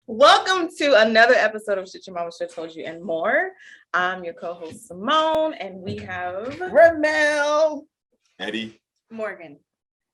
Welcome to another episode of Shit Your Mama Should Told You and More. I'm your co-host Simone, and we have Remel, Eddie, Morgan.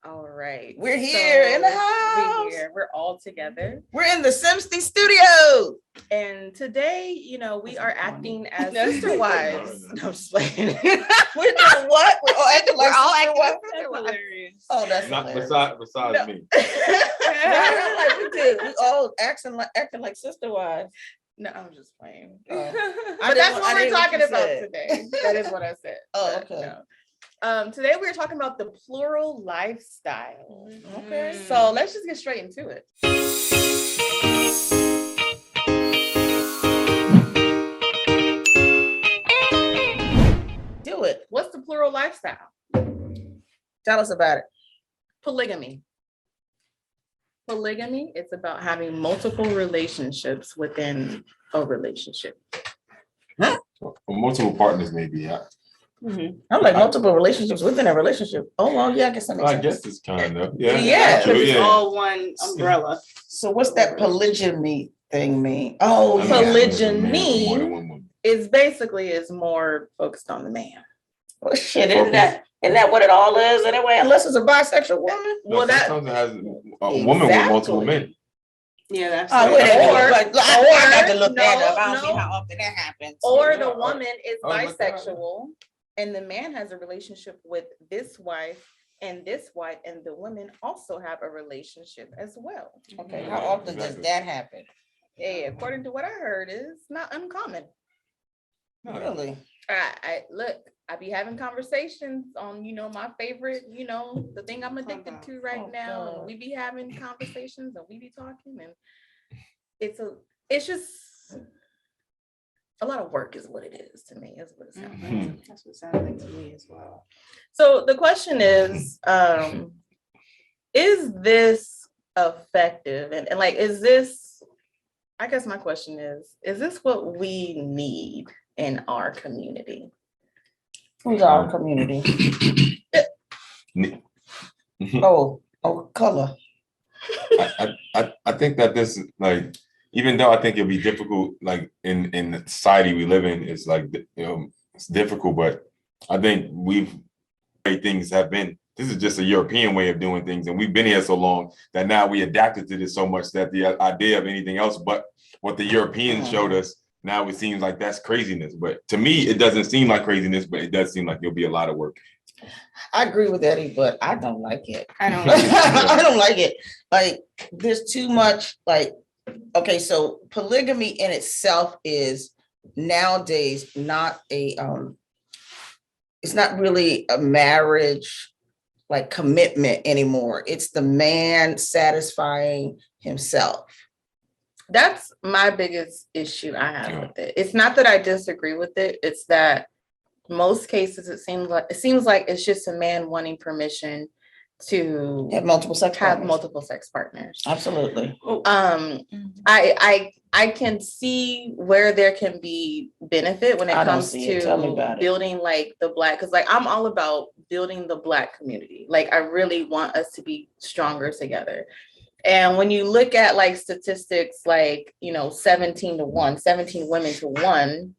All right, we're here in the house. We're all together. We're in the Simpson studio. And today, we are acting as sister wives. No, I'm just playing. We're doing what? We're all acting like sister wives. Oh, that's not hilarious. besides me. Yeah, like we did. We all acting like sister wives. No, I'm just playing. Oh. But that's what we're talking about said. today. That is what I said. Oh, But, okay. no. Today we're talking about the plural lifestyle. Okay. So let's just get straight into it. Do it. What's the plural lifestyle? Tell us about it. Polygamy. Polygamy, it's about having multiple relationships within a relationship. Well, multiple partners, maybe. Yeah. I'm like multiple relationships within a relationship. Oh, well, yeah, I guess that makes I sense. guess it's kind of. Yeah. Yeah, True, Because it's yeah. all one umbrella. So what's that polygamy thing mean? Oh, I mean, yeah. Polygyny. more than one woman. It's basically is more focused on the man. Well, shit, isn't that what it all is anyway? Unless it's a bisexual woman. No, Well, that sometimes it has a woman with multiple men. yeah, that's Oh, it. I got to look that up. I don't no. see how often that happens. Or Yeah, the oh, woman is oh my God. bisexual, and the man has a relationship with this wife and this wife, and the women also have a relationship as well. Okay, how often does that happen? Yeah, according to what I heard, is not uncommon. No. Really? I look, I be having conversations on, my favorite, the thing I'm addicted to right now. God. And we be having conversations and we be talking, and it's just a lot of work is what it is to me, is what it sounds like. Mhm. That's what it sounds like to me as well. So the question is this effective? And like, is this, I guess my question is this what we need in our community? Who's our community? Oh, color. I think that this is like, even though I think it'll be difficult, like in the society we live in, it's like, it's difficult, but I think things have been, this is just a European way of doing things. And we've been here so long that now we adapted to this so much that the idea of anything else but what the Europeans showed us, now it seems like that's craziness. But to me, it doesn't seem like craziness, but it does seem like it'll be a lot of work. I agree with Eddie, but I don't like it. I don't like it. I don't like it. Like, there's too much, like, okay, so polygamy in itself is nowadays not it's not really a marriage like commitment anymore. It's the man satisfying himself. That's my biggest issue I have with it. It's not that I disagree with it. It's that most cases it seems like it's just a man wanting permission to Have multiple sex partners. Absolutely. I can see where there can be benefit when it comes to building like the Black, because like I'm all about building the Black community. Like I really want us to be stronger together. And when you look at like statistics, like 17 women to 1,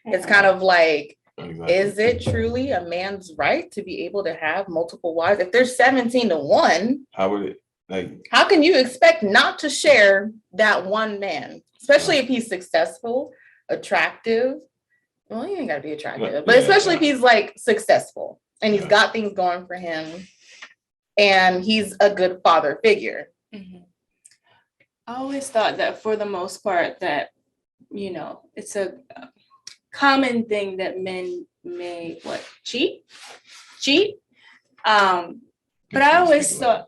it's kind of like, Exactly. Is it truly a man's right to be able to have multiple wives? If there's 17 to 1, How would it, like, how can you expect not to share that one man, especially if he's successful, attractive? Well, he ain't got to be attractive, but especially if he's like successful and he's got things going for him and he's a good father figure. Mm-hmm. I always thought that for the most part that, it's a common thing that men may cheat. But I always thought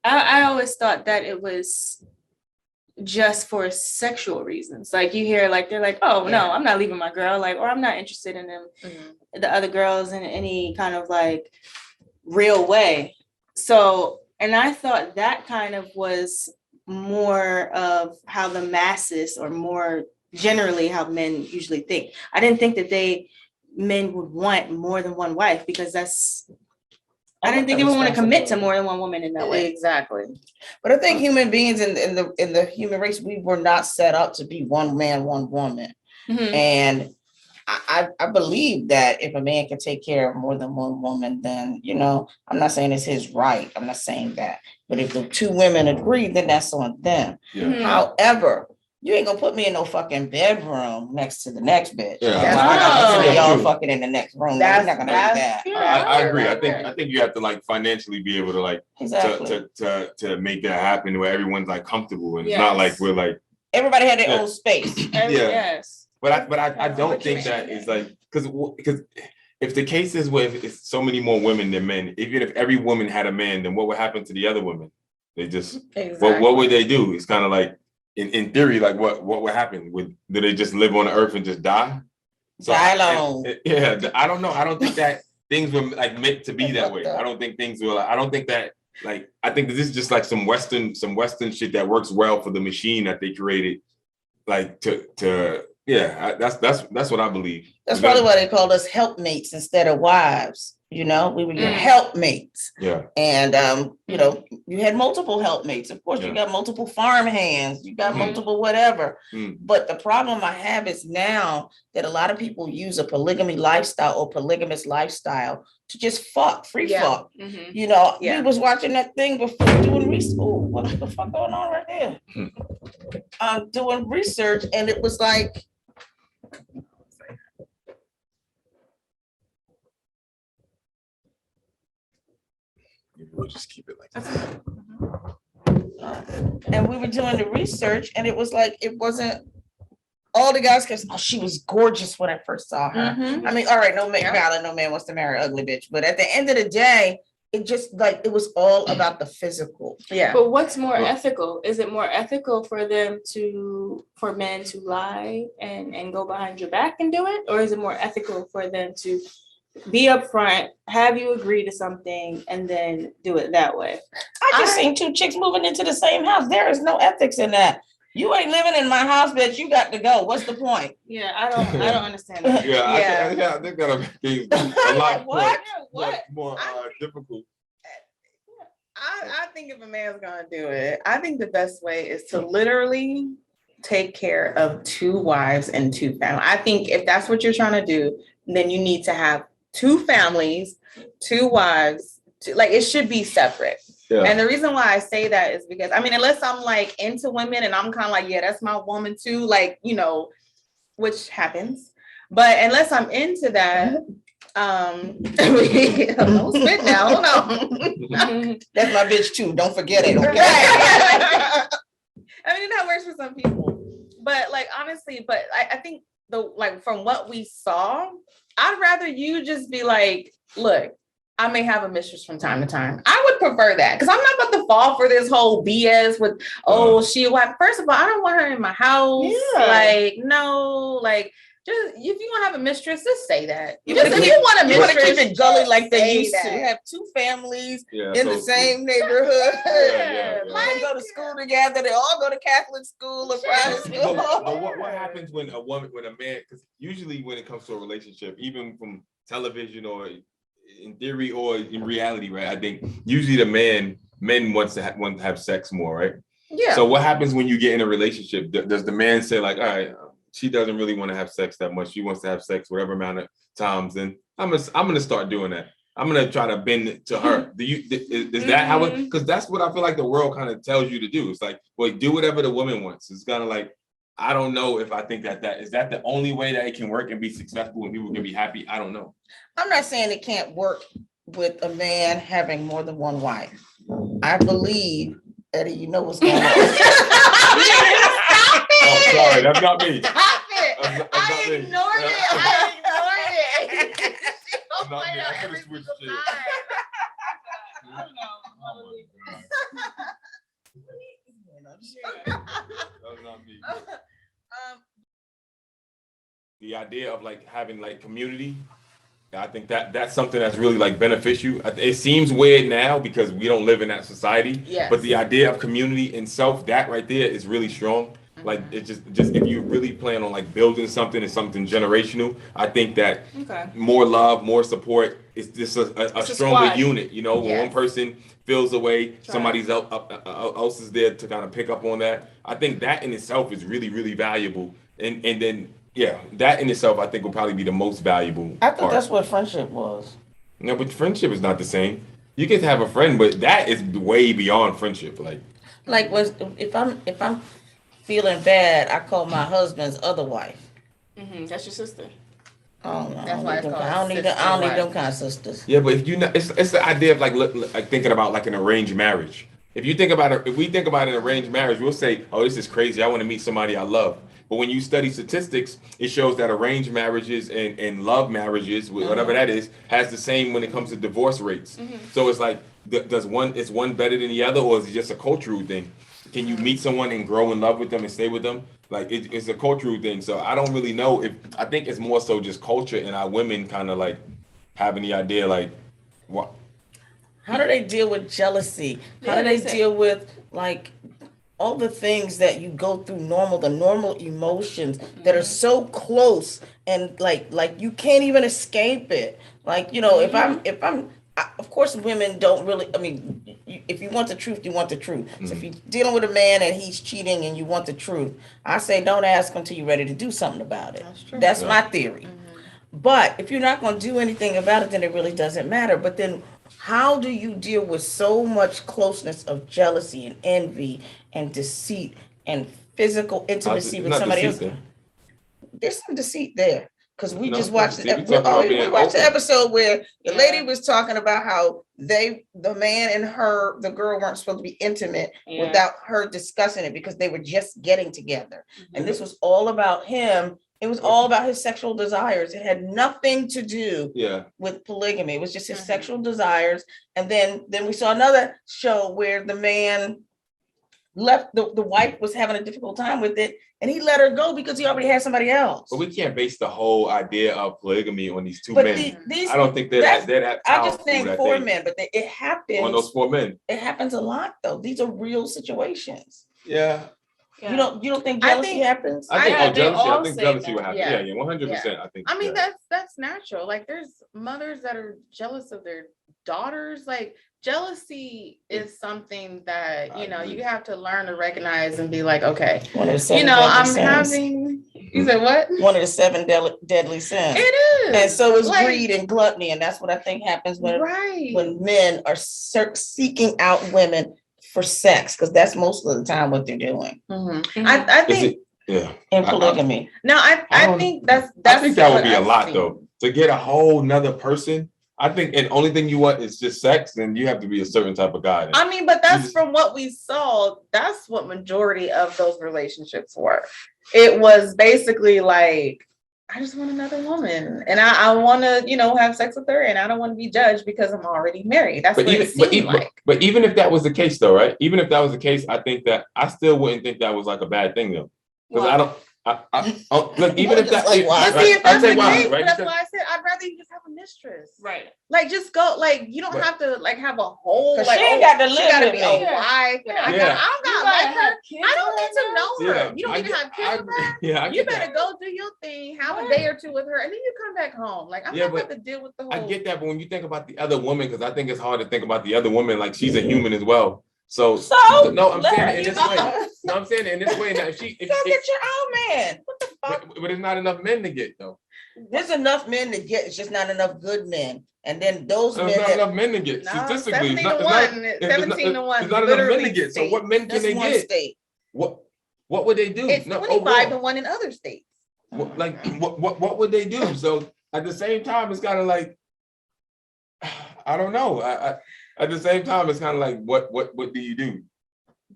that it was just for sexual reasons. Like you hear, like they're like, oh no, I'm not leaving my girl, like, or I'm not interested in them, the other girls in any kind of like real way. So, and I thought that kind of was more of how the masses, or more generally how men usually think. I didn't think that men would want more than one wife, because that's I didn't think they would want to commit to more than one woman in that way. Exactly. But I think human beings in the human race, we were not set up to be one man, one woman. Mhm. And I believe that if a man can take care of more than one woman, then, you know, I'm not saying it's his right. I'm not saying that. But if the two women agree, then that's on them. Yeah. Mhm. However, you ain't gonna put me in no fucking bedroom next to the next bitch. Yeah. That's why I got No. y'all fucking in the next room. No, we're not gonna do that. I agree. I think you have to like financially be able to like Exactly. to make that happen where everyone's like comfortable and it's Yes. not like we're like Everybody had their own space. Yes. But I don't think that is like because if the case is where it's so many more women than men, even if every woman had a man, then what would happen to the other women? They just what would they do? It's kind of like in theory, like what would happen? Do they just live on the earth and just die? So Die alone. I don't know. I don't think that things were like meant to be that way. I don't think things were like, I don't think that like I think this is just like some Western shit that works well for the machine that they created, like that's what I believe. That's probably why they called us helpmates instead of wives. You know, we were your helpmates. Yeah. And you know, you had multiple helpmates. Of course, you got multiple farm hands, you got multiple whatever. But the problem I have is now that a lot of people use a polygamy lifestyle or polygamous lifestyle to just fuck, free fuck. Mm-hmm. You know, we was watching that thing before doing research. Oh, what the fuck going on right there? Doing research, and it was like, we'll just keep it like that. And we were doing the research, and it was like it wasn't all the guys because she was gorgeous when I first saw her. I mean, all right, no man wants to marry an ugly bitch, but at the end of the day, it just like it was all about the physical. Yeah. But what's more ethical? Is it more ethical for men to lie and go behind your back and do it, or is it more ethical for them to be upfront, have you agree to something, and then do it that way? I just seen two chicks moving into the same house. There is no ethics in that. You ain't living in my house, bitch. You got to go. What's the point? Yeah, I don't understand that. I think that'll be a lot more difficult. I think if a man's gonna do it, I think the best way is to literally take care of two wives and two families. I think if that's what you're trying to do, then you need to have two families, two wives, like it should be separate. Yeah. And the reason why I say that is because, I mean, unless I'm like into women and I'm kind of like, yeah, that's my woman too, like, you know, which happens. But unless I'm into that, don't spit now, hold on. That's my bitch too. Don't forget it. Okay. Right. I mean, that works for some people. But like, honestly, I think from what we saw, I'd rather you just be like, look, I may have a mistress from time to time. I would prefer that because I'm not about to fall for this whole BS with, she wife. First of all, I don't want her in my house. Yeah. Like, no, like, just if you want to have a mistress, just say that. If you want a mistress, keep it gully like they used to. Have two families in the same neighborhood. They go to school together. They all go to Catholic school or private school. But what happens when a man? Because usually when it comes to a relationship, even from television or in theory or in reality, right? I think usually the men want to have sex more, right? Yeah. So what happens when you get in a relationship? Does the man say like, all right, she doesn't really want to have sex that much. She wants to have sex whatever amount of times. Then I'm gonna start doing that. I'm gonna try to bend it to her. Is that how it? Because that's what I feel like the world kind of tells you to do. It's like, well, do whatever the woman wants. It's kind of like, I don't know if I think that is that the only way that it can work and be successful and people can be happy. I don't know. I'm not saying it can't work with a man having more than one wife. I believe, Eddie, you know what's going on. Stop it! Oh, sorry, that's not me. Stop it! I ignored it. That's not me. I could have switched shit. That's not me. The idea of like having like community, I think that's something that's really like beneficial. It seems weird now because we don't live in that society. Yes. But the idea of community and self, that right there is really strong. Like it just if you really plan on like building something and something generational, I think that more love, more support is just a stronger unit. You know, when one person feels away, somebody else is there to kind of pick up on that. I think that in itself is really, really valuable. And then that in itself I think will probably be the most valuable. I thought that's what friendship was. No, but friendship is not the same. You can have a friend, but that is way beyond friendship. Like if I'm feeling bad, I call my husband's other wife. Mm-hmm. That's your sister. Oh no, I don't need them kind of sisters. Yeah, but if you know, it's the idea of like thinking about like an arranged marriage. If you think about it, if we think about an arranged marriage, we'll say, "Oh, this is crazy. I want to meet somebody I love." But when you study statistics, it shows that arranged marriages and love marriages, whatever that is, has the same when it comes to divorce rates. So it's like, is one better than the other, or is it just a cultural thing? Can you meet someone and grow in love with them and stay with them? Like it's a cultural thing. So I don't really know I think it's more so just culture and our women kind of like having the idea like, what? How do they deal with jealousy? How do they deal with like all the things that you go through the normal emotions that are so close and like you can't even escape it. Like, you know, if I'm of course women don't really, I mean, if you want the truth, you want the truth. So if you're dealing with a man and he's cheating and you want the truth, I say don't ask until you're ready to do something about it. That's my theory. But if you're not going to do anything about it, then it really doesn't matter. But then how do you deal with so much closeness of jealousy and envy and deceit and physical intimacy with somebody else? There's some deceit there. Because we just watched we watched the episode where the lady was talking about how the man and the girl weren't supposed to be intimate without her discussing it because they were just getting together. And this was all about him. It was all about his sexual desires. It had nothing to do with polygamy. It was just his sexual desires. And then we saw another show where the man left, the wife was having a difficult time with it, and he let her go because he already had somebody else. But we can't base the whole idea of polygamy on these two men. I don't think they're that I just named 4 men, but it happens. On those 4 men. It happens a lot, though. These are real situations. Yeah. You don't think jealousy happens? I think jealousy would happen. Yeah, 100%. I think. I mean, that's natural. Like, there's mothers that are jealous of their daughters. Like, jealousy is something that you have to learn to recognize and be like, okay, I'm having. You said what? One of the 7 deadly sins. It is, and so is greed and gluttony, and that's what I think happens when men are seeking out women for sex, because that's most of the time what they're doing. I think in polygamy. I think that's I think that would be a lot though, to get a whole nother person. I think and only thing you want is just sex, then you have to be a certain type of guy. I mean, but that's from what we saw, that's what majority of those relationships were. It was basically like, I just want another woman, and I want to, have sex with her, and I don't want to be judged because I'm already married. That's what it seemed like. But even if that was the case, though, right? Even if that was the case, I think that I still wouldn't think that was like a bad thing, though, because I don't. Look, even if that's like why, that's the case, right? That's why I said I'd rather you just have a mistress, right? Like, just go. Like, you don't have to like have a whole. Like, she ain't got to live. She got to be a wife. And I don't like her. I don't need to know her. You don't need to have kids with her. Yeah, you better go do your thing, have a day or 2 with her, and then you come back home. Like, I'm not going to deal with the whole. I get that, but when you think about the other woman, because I think it's hard to think about the other woman like she's a human as well. So no, I'm saying it in this way. No, I'm saying it in this way. Now, if get your own man. What the fuck? But there's not enough men to get though. There's enough men to get. It's just not enough good men. And then those men. There's not enough men to get. Statistically, 17 to 1. There's not enough men to get. So what men can they get? State. What would they do? It's 25 to 1 in other states. What would they do? So at the same time, it's kind of like, I don't know. At the same time, it's kind of like, what do you do?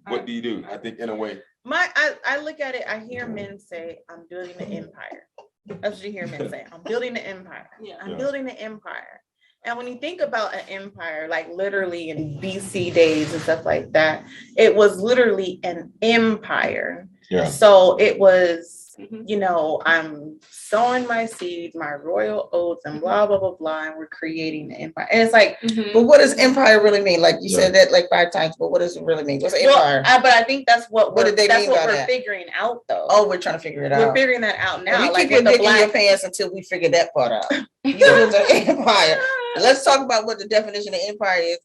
What do you do? I think in a way. I look at it, I hear men say, I'm building an empire. That's what you hear men say. I'm building an empire. I'm building an empire. And when you think about an empire, like literally in BC days and stuff like that, it was literally an empire. Yeah. So it was you know, I'm sowing my seeds, my royal oats, and blah, blah, blah, blah, and we're creating an empire. And it's like, but what does empire really mean? Like you said that like 5 times, but what does it really mean? What's empire? But I think that's what did they that's mean what by we're that? figuring out, though. Oh, we're trying to figure it out. We're figuring that out now. You like keep your dick in your pants until we figure that part out. You build an empire. Let's talk about what the definition of empire is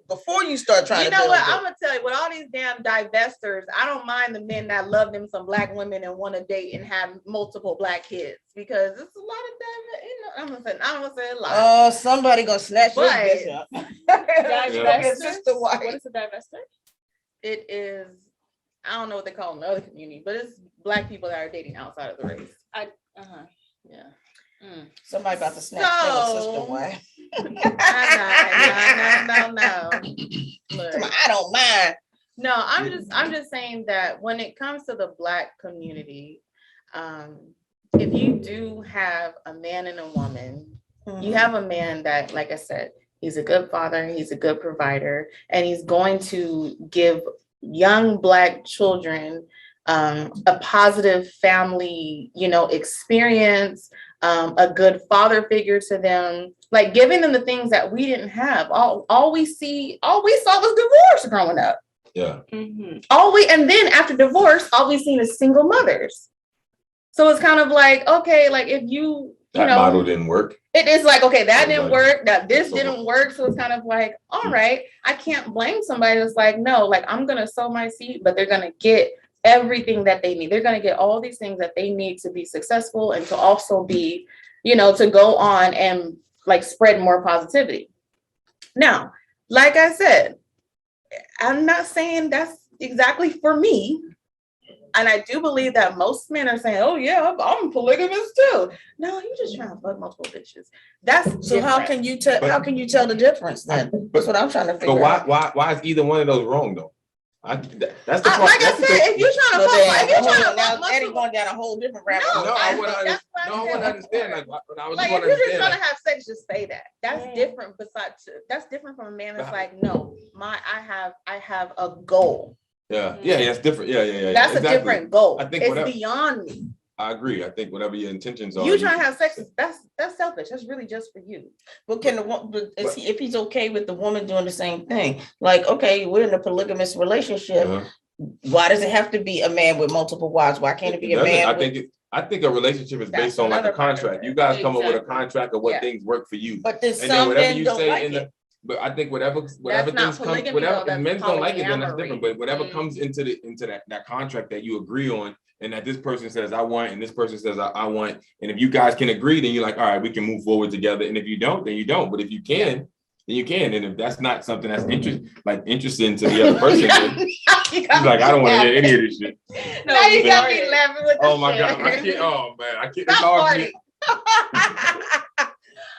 before you start trying to build it. I'm gonna tell you, with all these damn divestors, I don't mind the men that love them some black women and want to date and have multiple black kids, because it's a lot of I'm gonna say a lot. Oh, somebody gonna snatch this bitch up. What is a divestor? It is, I don't know what they call it in the other community, but it's black people that are dating outside of the race. Yeah. Somebody about to snatch the sister away. No. Look, I don't mind. No, I'm just saying that when it comes to the black community, if you do have a man and a woman, you have a man that, like I said, he's a good father, he's a good provider, and he's going to give young black children a positive family, you know, experience, a good father figure to them, like giving them the things that we didn't have. All we saw was divorce growing up. Yeah. And then after divorce, all we've seen is single mothers. So it's kind of like, okay, like if that model didn't work. It is like, okay, that didn't work, that this didn't work. So it's kind of like, all right, I can't blame somebody that's like, no, like I'm gonna sow my seed, but they're gonna get everything that they need. They're gonna get all these things that they need to be successful and to also be, you know, to go on and like spread more positivity. Now, like I said, I'm not saying that's exactly for me. And I do believe that most men are saying, oh yeah, I'm polygamous too. No, you're just trying to fuck multiple bitches. That's so different. How can you tell the difference then? That's what I'm trying to figure out. But why is either one of those wrong though? That's the part. Like I said, if you're trying to fuck, if you're trying to fuck, Eddie going down a whole different rabbit hole. No, I want to understand. Like if you're just gonna have sex, just say that. That's different. That's different from a man that's like, no, I have a goal. Yeah, it's different. Yeah. That's exactly. A different goal. I think it's beyond me. I agree. I think whatever your intentions are, you trying to have sex, that's selfish. That's really just for you. But if he's okay with the woman doing the same thing, like, okay, we're in a polygamous relationship. Why does it have to be a man with multiple wives? Why can't it be a man? I think a relationship is based on like a contract. You guys come up with a contract of what things work for you. But there's some men don't like it. But I think whatever things come, and men don't like it, then that's different. But whatever comes into that contract that you agree on, and that this person says I want, and this person says I want, and if you guys can agree, then you're like, all right, we can move forward together. And if you don't, then you don't. But if you can, then you can. And if that's not something that's interesting to the other person, then he's like, I don't want to hear any of this shit. Now you got me laughing with this. Oh my God, I can't. Oh man, I can't. It's hard.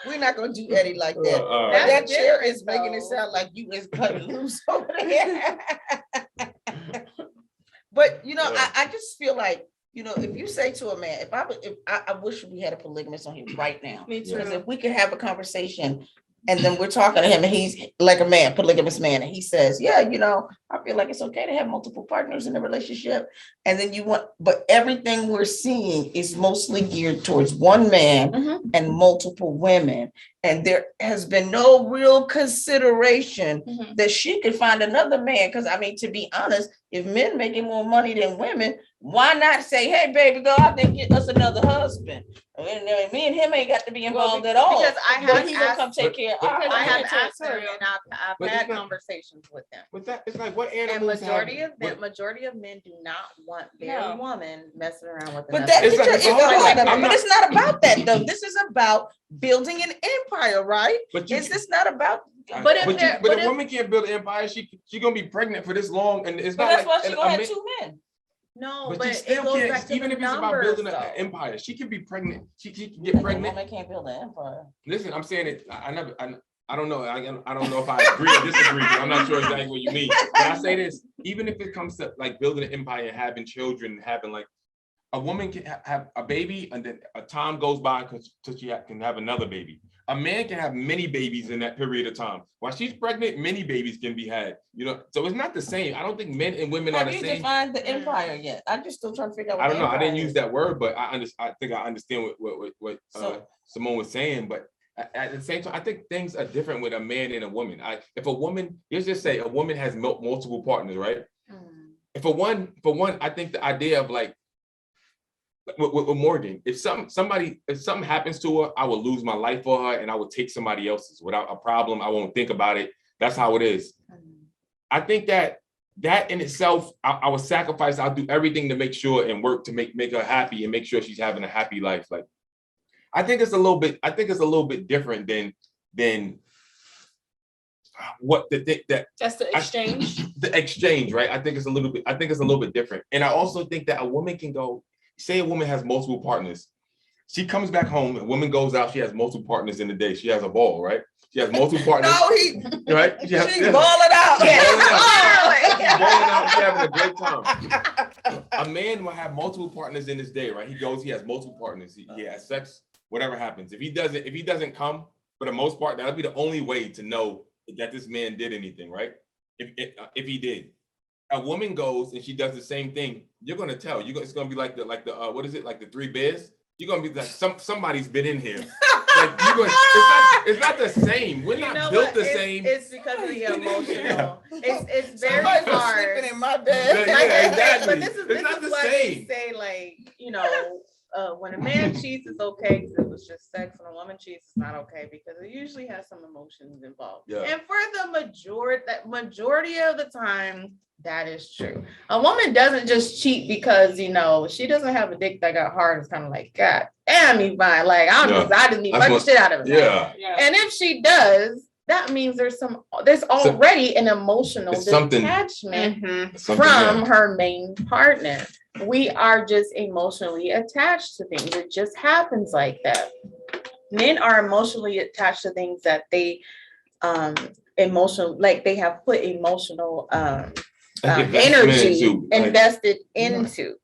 We're not gonna do Eddie like that. That chair is making it sound like you is cutting loose over there. But you know, I just feel like, you know, if you say to a man, if I wish we had a polygamist on here right now. Me too. Because if we could have a conversation and then we're talking to him and he's like a man, polygamous man, and he says, yeah, you know, I feel like it's okay to have multiple partners in a relationship. And then but everything we're seeing is mostly geared towards one man and multiple women. And there has been no real consideration that she could find another man. Because I mean, to be honest, if men making more money than women, why not say, hey, baby, go out there and get us another husband? And me and him ain't got to be involved at all. Because I have he will come take care of us. I have asked them and I've had conversations with them. But that it's like what animals. And majority of men do not want their woman messing around with them. But it's not about that though. This is about building an empire, right? Is this not about? But a woman can't build an empire. She gonna be pregnant for this long, and it's not. That's why she gonna have 2 men. No, but you still can't. Even if it's about building an empire, she can be pregnant. She can get pregnant. A woman can't build an empire. Listen, I'm saying it. I don't know. I don't know if I agree or disagree. I'm not sure exactly what you mean. But I say this: even if it comes to like building an empire and having children, and having like, A woman can have a baby, and then a time goes by until she can have another baby. A man can have many babies in that period of time. While she's pregnant, many babies can be had. So it's not the same. I don't think men and women are the same. Have you defined the empire yet? I'm just still trying to figure out what I don't know. I didn't use that word, but I think I understand what Simone was saying. But at the same time, I think things are different with a man and a woman. If a woman, let's just say a woman has multiple partners, right? If for one, I think the idea of like, with Morgan, if something happens to her, I will lose my life for her and I will take somebody else's without a problem. I won't think about it. That's how it is. I think that in itself, I will sacrifice. I'll do everything to make sure and work to make her happy and make sure she's having a happy life. Like, I think it's a little bit different than what that's the exchange. The exchange, right? I think it's a little bit different. And I also think that a woman can go. Say a woman has multiple partners. She comes back home, a woman goes out, she has multiple partners in the day. She has a ball, right? She has multiple partners. Right? She's balling out. She's balling out. She's having a great time. A man will have multiple partners in his day, right? He has multiple partners. He has sex, whatever happens. If he doesn't come, for the most part, that'll be the only way to know that this man did anything, right? If he did. A woman goes and she does the same thing, you're gonna tell. It's gonna be like the what is it, like the Three Bears? You're gonna be like somebody's been in here. Like it's not the same. We're not built the same. It's because of the emotional. It's very hard. Sleeping in my bed. Yeah, exactly. But this is not the same. We say, like, when a man cheats, it's okay because it was just sex. When a woman cheats, it's not okay because it usually has some emotions involved. Yeah. And for the majority of the time, that is true. A woman doesn't just cheat because she doesn't have a dick that got hard. It's kind of like, God damn, you fine. Like I just need to fuck the shit out of it. Yeah. And if she does, that means there's already an emotional detachment from her main partner. We are just emotionally attached to things. It just happens like that. Men are emotionally attached to things that they they have put emotional energy invested into.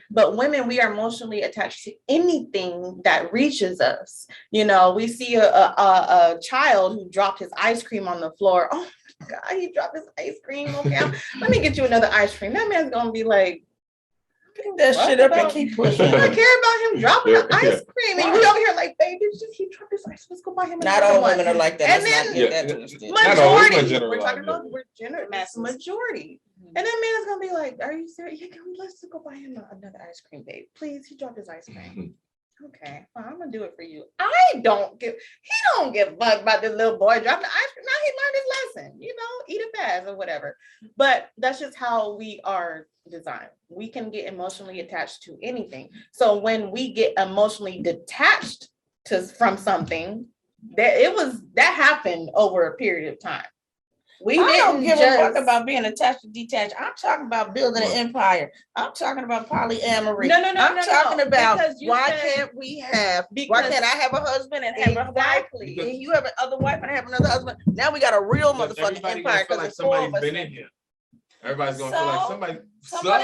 But women, we are emotionally attached to anything that reaches us. We see a child who dropped his ice cream on the floor. Oh my God, he dropped his ice cream. Okay, let me get you another ice cream. That man's gonna be like, pick that shit up and keep pushing. I care about him dropping the ice cream. And we over here like, baby, he dropped his ice cream. Let's go buy him another one. Not all women are like that. And then majority. We're talking about majority. And that man's gonna be like, are you serious? Yeah, let's go buy him another ice cream, babe. Please, he dropped his ice cream. Okay, well, I'm gonna do it for you. He don't give a fuck about this little boy dropping the ice cream. Now he learned his lesson, eat it fast or whatever. But that's just how we are designed. We can get emotionally attached to anything. So when we get emotionally detached from something, that happened over a period of time. I don't give a fuck about being attached or detached. I'm talking about building an empire. I'm talking about polyamory. No. I'm talking about why can't I have a husband and have a wife? And you have another wife and I have another husband. Now we got a real motherfucking empire because like somebody's been in here. Everybody's gonna feel like somebody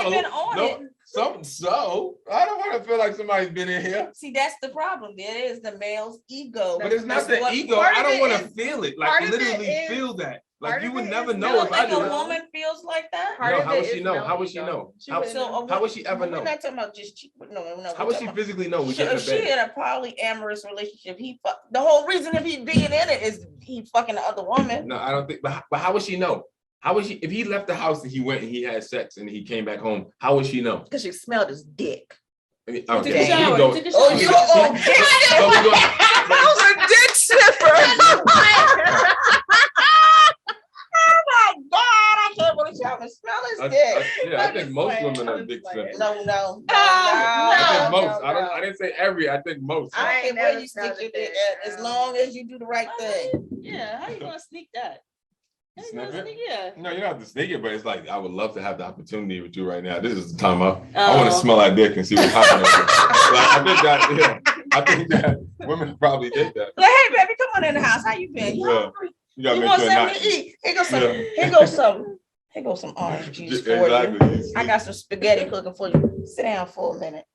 been on it. I don't want to feel like somebody's been in here. See, that's the problem. There is the male's ego. But it's not the ego. I don't want to feel it. Like literally feel that. Like you would never know if I did. A woman feels like that. No, how would she know? How would she know? How would she ever know? We're not talking about just no. How would she physically know? If she in a polyamorous relationship, the whole reason of he being in it is he fucking the other woman. No, I don't think. But how would she know? How would she? If he left the house and he went and he had sex and he came back home, how would she know? Because she smelled his dick. Okay. I was a dick sniffer. Oh my God, I can't believe y'all can smell his dick. I think most women are dick sniffers. No. I think most. I didn't say every. I think most. I don't care where you stick your dick at, as long as you do the right thing. Yeah, how you gonna sneak that? Sniff it? Yeah. No, you don't have to sneak it, but it's like I would love to have the opportunity with you right now. This is the time I want to smell that dick and see what's happening. I think that women probably did that. Like, hey, baby, come on in the house. How you been? You hungry? You want something to eat? Here goes some orange juice for you. I got some spaghetti cooking for you. Sit down for a minute.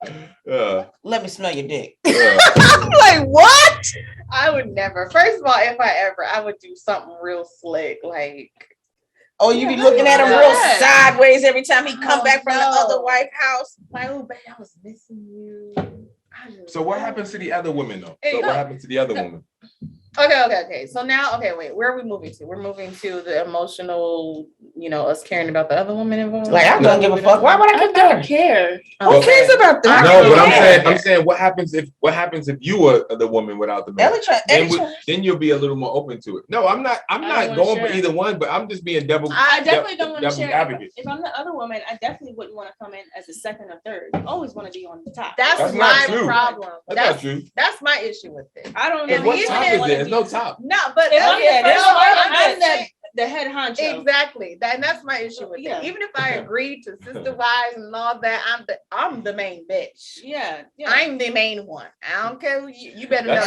Yeah. Let me smell your dick. Yeah. Like what? I would never. First of all, if I would do something real slick, like. Oh, you be looking at him real sideways every time he come back from the other White House. Like, oh, baby, I was missing you. So what happens to the other women though? So what happens to the other woman? Okay. So now, wait, where are we moving to? We're moving to the emotional, us caring about the other woman involved. Like, I don't give a fuck. Why would I care? Who cares about that? No, but I'm saying what happens if you were the woman without the man? Then you'll be a little more open to it. No, I'm not going for either one, but I'm just being I definitely don't want to share. Advocate. If I'm the other woman, I definitely wouldn't want to come in as a second or third. I always want to be on the top. That's my problem. That's not true. That's my issue with it. I don't know. What top is there? There's no top. No, but I'm the head honcho. Exactly. That's my issue with it. Even if I agree to sister wives and all that, I'm the main bitch. Yeah. I'm the main one. I don't care who you better know.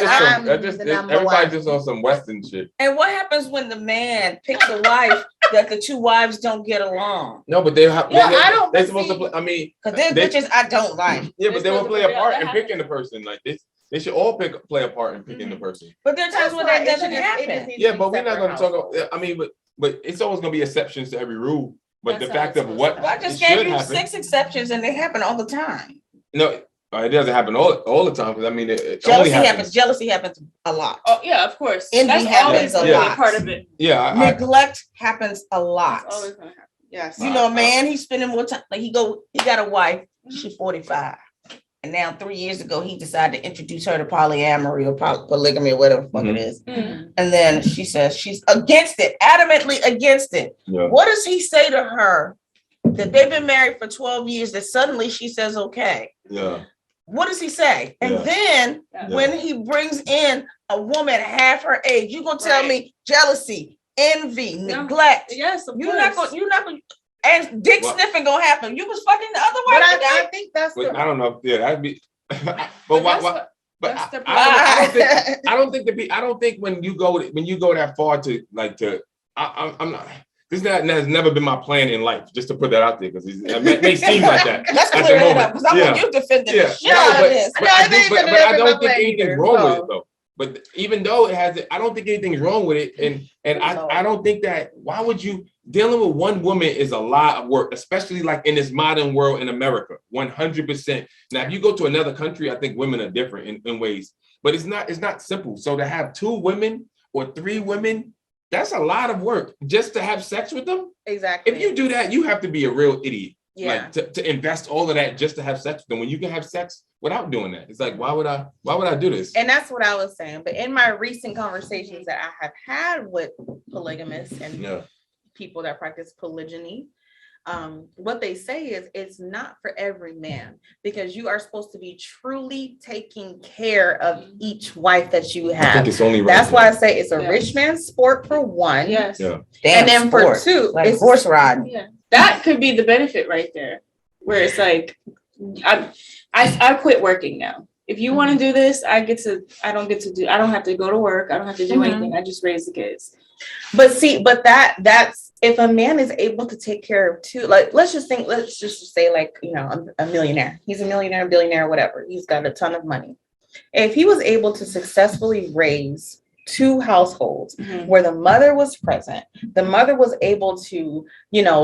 Everybody just on some Western shit. And what happens when the man picks a wife that the two wives don't get along? No, but they're supposed to play. I mean, because there's bitches I don't like. Yeah, but they will play a part in picking the person like this. They should all play a part in picking the person. But there are times when that doesn't happen. Yeah, but we're not going to talk about. I mean, but it's always going to be exceptions to every rule. But the fact of what I just gave you 6 exceptions, and they happen all the time. No, it doesn't happen all the time. Because I mean, Jealousy happens a lot. Oh yeah, of course. Envy happens a lot. Part of it. Yeah, neglect happens a lot. It's always going to happen. Yes. You know, man, he's spending more time. Like he got a wife. She's 45. And now 3 years ago, he decided to introduce her to polyamory or polygamy or whatever the fuck it is. Mm-hmm. And then she says she's against it, adamantly against it. Yeah. What does he say to her that they've been married for 12 years that suddenly she says, okay? Yeah. What does he say? And then when he brings in a woman half her age, you're going to tell me jealousy, envy, neglect. Yes, of course. You're not going to. And dick sniffing gonna happen. You was fucking the other way. But I think that's. I don't know. Yeah, that'd be. But why? But I don't think when you go that far I'm not. This has never been my plan in life. Just to put that out there because it may seem like that. Let's clear it up because I want you defending the shit out of this. But I don't think anything's wrong with it though. But even though it has, I don't think anything's wrong with it, and I don't think that. Why would you? Dealing with one woman is a lot of work, especially like in this modern world in America. 100%. Now, if you go to another country, I think women are different in ways, but it's not simple. So to have 2 women or 3 women, that's a lot of work just to have sex with them. Exactly. If you do that, you have to be a real idiot. Yeah. Like to invest all of that just to have sex with them when you can have sex without doing that. It's like, why would I do this? And that's what I was saying. But in my recent conversations that I have had with polygamists and people that practice polygyny, what they say is it's not for every man because you are supposed to be truly taking care of each wife that you have. I think it's only right. That's why I say it's a rich man's sport for one. Yes. Yeah. And then for 2, like it's horse riding. Yeah. That could be the benefit right there, where it's like, I quit working now. If you want to do this, I don't have to go to work. I don't have to do anything. I just raise the kids. But that's if a man is able to take care of 2, like let's just say like, a millionaire. He's a millionaire, billionaire, whatever. He's got a ton of money. If he was able to successfully raise 2 households where the mother was present, the mother was able to,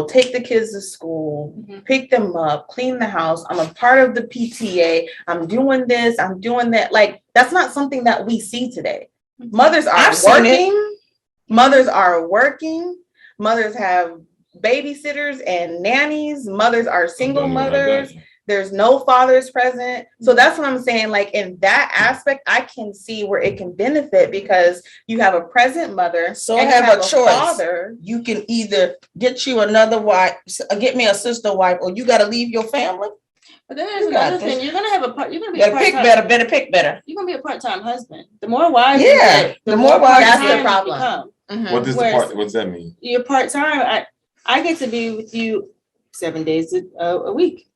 take the kids to school, pick them up, clean the house. I'm a part of the PTA. I'm doing this, I'm doing that. Like, that's not something that we see today. Mothers are working. Mothers are working. Mothers have babysitters and nannies. Mothers are single mothers. There's no fathers present. So that's what I'm saying. Like in that aspect, I can see where it can benefit because you have a present mother. So and have a choice. Father. You can either get you another wife, get me a sister wife, or you got to leave your family. But then there's another thing. You're gonna be better pick better. You're gonna be a part-time husband. The more wives, the more wives. That's the problem. What's that mean? You're part-time. I get to be with you 7 days a week.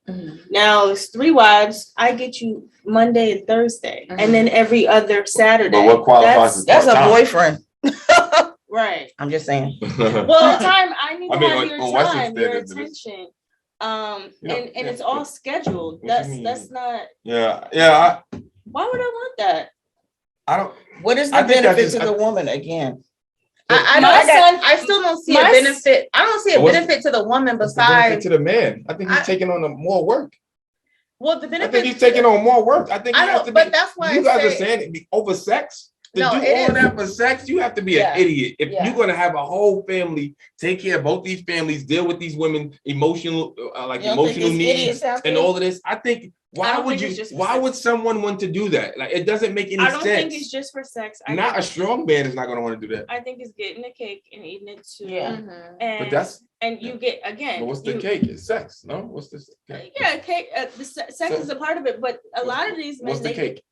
Now it's 3 wives. I get you Monday and Thursday, and then every other Saturday. But what qualifies that's a boyfriend. Right. I'm just saying. Well, time I need to have your time, your attention. And it's all scheduled. That's not. Yeah. Why would I want that? I don't. What is the benefit to the woman again? I still don't see a benefit. I don't see a benefit to the woman besides to the man. I think he's taking on more work. Well, the benefit. I think he's taking on more work. I think but that's why you guys are saying it over sex. To do all that for sex, you have to be an idiot. If you're going to have a whole family, take care of both these families, deal with these women emotional needs and all of this. I think why would someone want to do that? Like, it doesn't make any sense. I don't think it's just for sex. A strong man is not going to want to do that. I think it's getting the cake and eating it too. Yeah. Mm-hmm. But you get again. But what's the cake? It's sex, no? What's this? Cake? Yeah, cake. The sex is a part of it, but a lot of these men. What's the cake?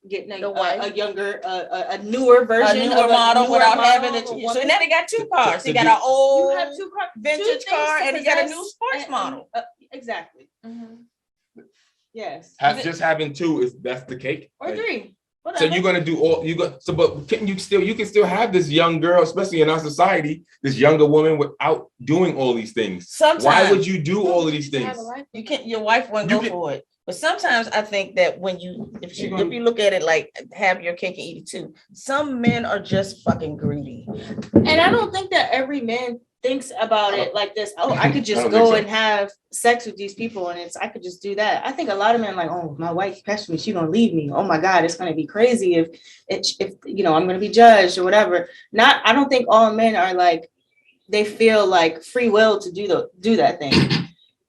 Getting a younger, a newer version, a newer model without having it. So now they got two cars. They got an old vintage car, and they got a new sports model. Exactly. Mm-hmm. Yes. Just having two that's the cake or three. Whatever. So you're gonna do but you can still have this young girl, especially in our society, this younger woman without doing all these things. Sometimes, why would you do all of these things? You can't. Your wife won't go for it. But sometimes I think that if you look at it like have your cake and eat it too, some men are just fucking greedy. And I don't think that every man thinks about it like this. Oh, I could just go and have sex with these people and I could just do that. I think a lot of men are like, oh, my wife pestered me, she's gonna leave me. Oh my God, it's gonna be crazy if I'm gonna be judged or whatever. I don't think all men are like, they feel like free will to do that thing.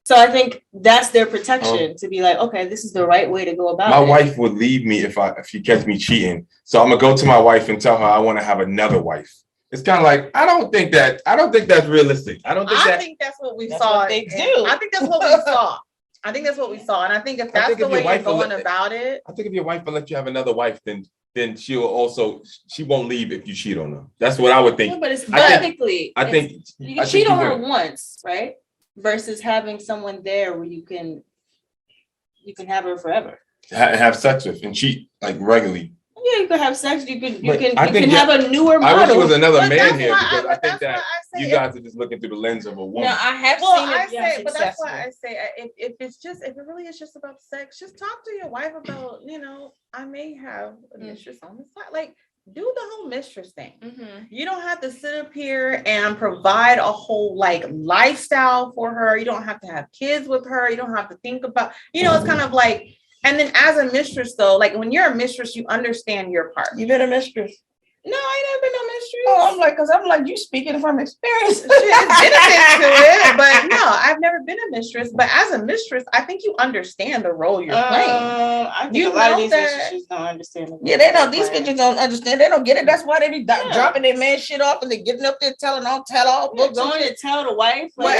So I think that's their protection to be like, okay, this is the right way to go about it. My wife would leave me if she catch me cheating. So I'm gonna go to my wife and tell her I want to have another wife. It's kind of like I don't think that's realistic. I think that's what we saw. They do. I think that's what we saw. I think that's what we saw, and I think if that's the way you're going about it, I think if your wife will let you have another wife, then she won't leave if you cheat on her. That's what I would think. Yeah, but it's technically, I think you can cheat on her once, right? Versus having someone there where you can have her forever. Have sex with and cheat like regularly. Yeah, you can have sex. You can have a newer model. I wish it was another man here because I think that you guys are just looking through the lens of a woman. No, I have seen it. But that's why I say if it really is just about sex, just talk to your wife about, I may have a mistress on the side. Like, do the whole mistress thing. Mm-hmm. You don't have to sit up here and provide a whole like lifestyle for her. You don't have to have kids with her. You don't have to think about, it's kind of like. And then as a mistress, though, like when you're a mistress, you understand your part. You been a mistress? No, I ain't never been no mistress. Oh, I'm like, you speaking from experience. Benefits to it, but no, I've never been a mistress. But as a mistress, I think you understand the role you're playing. I think a lot of these mistresses don't understand. They don't. These bitches don't understand. They don't get it. That's why they be dropping their man shit off and they getting up there telling all books. Going to tell the wife. What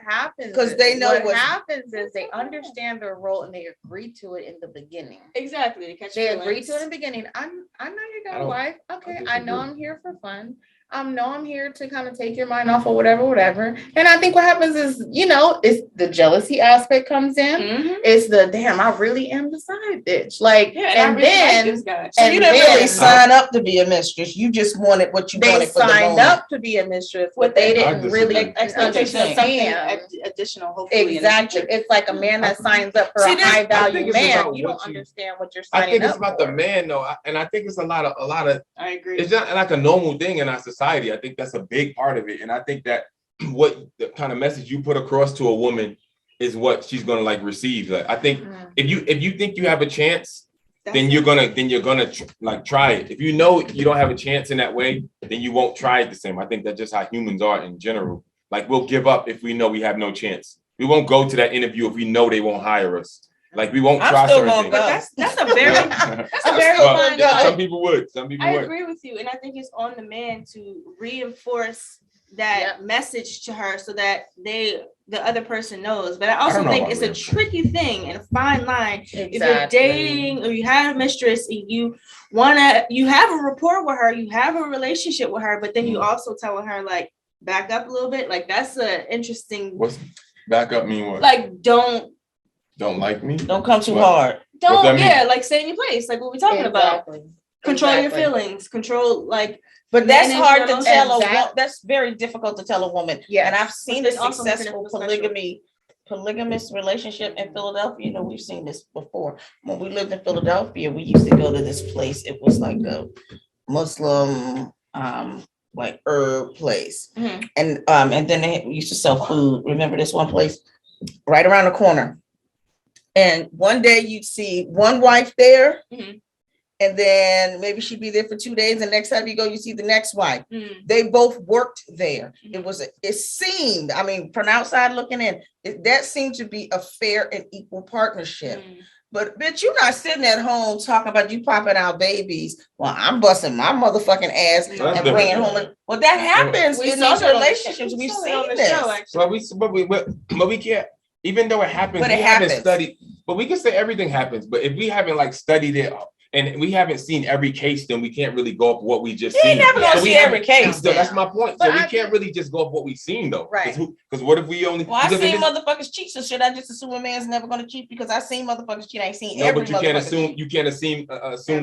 happens? Because they know what happens is they understand their role and they agree to it in the beginning. Exactly. They agree to it in the beginning. I know you got a wife. Okay, I know I'm here for fun. I know I'm here to kind of take your mind off or whatever. And I think what happens is, it's the jealousy aspect comes in. Mm-hmm. It's the damn, I really am the side bitch. Like, and then so you didn't really sign up to be a mistress. You just wanted what you wanted. They signed up to be a mistress, but they didn't really understand something additional. Hopefully, exactly. It's like a man that signs up for a high value man. You don't understand what you're signing up for. I think it's about the man though, and I think it's a lot of. I agree. It's not like a normal thing in our society. I think that's a big part of it. And I think that what the kind of message you put across to a woman is what she's gonna like receive. Like, I think if you think you have a chance, then you're gonna try it. If you know you don't have a chance in that way, then you won't try it the same. I think that's just how humans are in general. Like, we'll give up if we know we have no chance. We won't go to that interview if we know they won't hire us. Like, we won't try certain things. But that's a very fine line. Some people would. I agree with you, and I think it's on the man to reinforce that message to her so that the other person knows. But I also think it's a tricky thing and a fine line. Exactly. If you're dating or you have a mistress and you have a rapport with her, you have a relationship with her, but then you also telling her like back up a little bit. Like, that's an interesting. What's back up mean? What? Like, don't like me. Don't come too hard. Like stay in your place. Like what we're talking about. Control your feelings. Control But that's hard to tell a woman. That's very difficult to tell a woman. Yeah. And I've seen a successful polygamy polygamous relationship in Philadelphia, you know, we've seen this before. When we lived in Philadelphia, we used to go to this place. It was like a Muslim like herb place. Mm-hmm. And then they used to sell food. Remember this one place right around the corner? And one day you'd see one wife there, mm-hmm. and then maybe she'd be there for 2 days. And next time you go, you see the next wife. Mm-hmm. They both worked there. Mm-hmm. It seemed, I mean, from outside looking in, that seemed to be a fair and equal partnership. Mm-hmm. But bitch, you're not sitting at home talking about you popping out babies. Well, I'm busting my motherfucking ass and bringing home. Well, that happens in those relationships. We've seen this. But we can't. Even though it happens, we haven't studied. But we can say everything happens. But if we haven't like studied it and we haven't seen every case, then we can't really go up what we just seen. You never gonna see every case. So that's my point. But so we can't really just go up what we've seen though. Right. Because what if we only? Well, I seen motherfuckers cheat. So should I just assume a man's never gonna cheat because I seen motherfuckers cheat? I ain't seen every. No, but you can't assume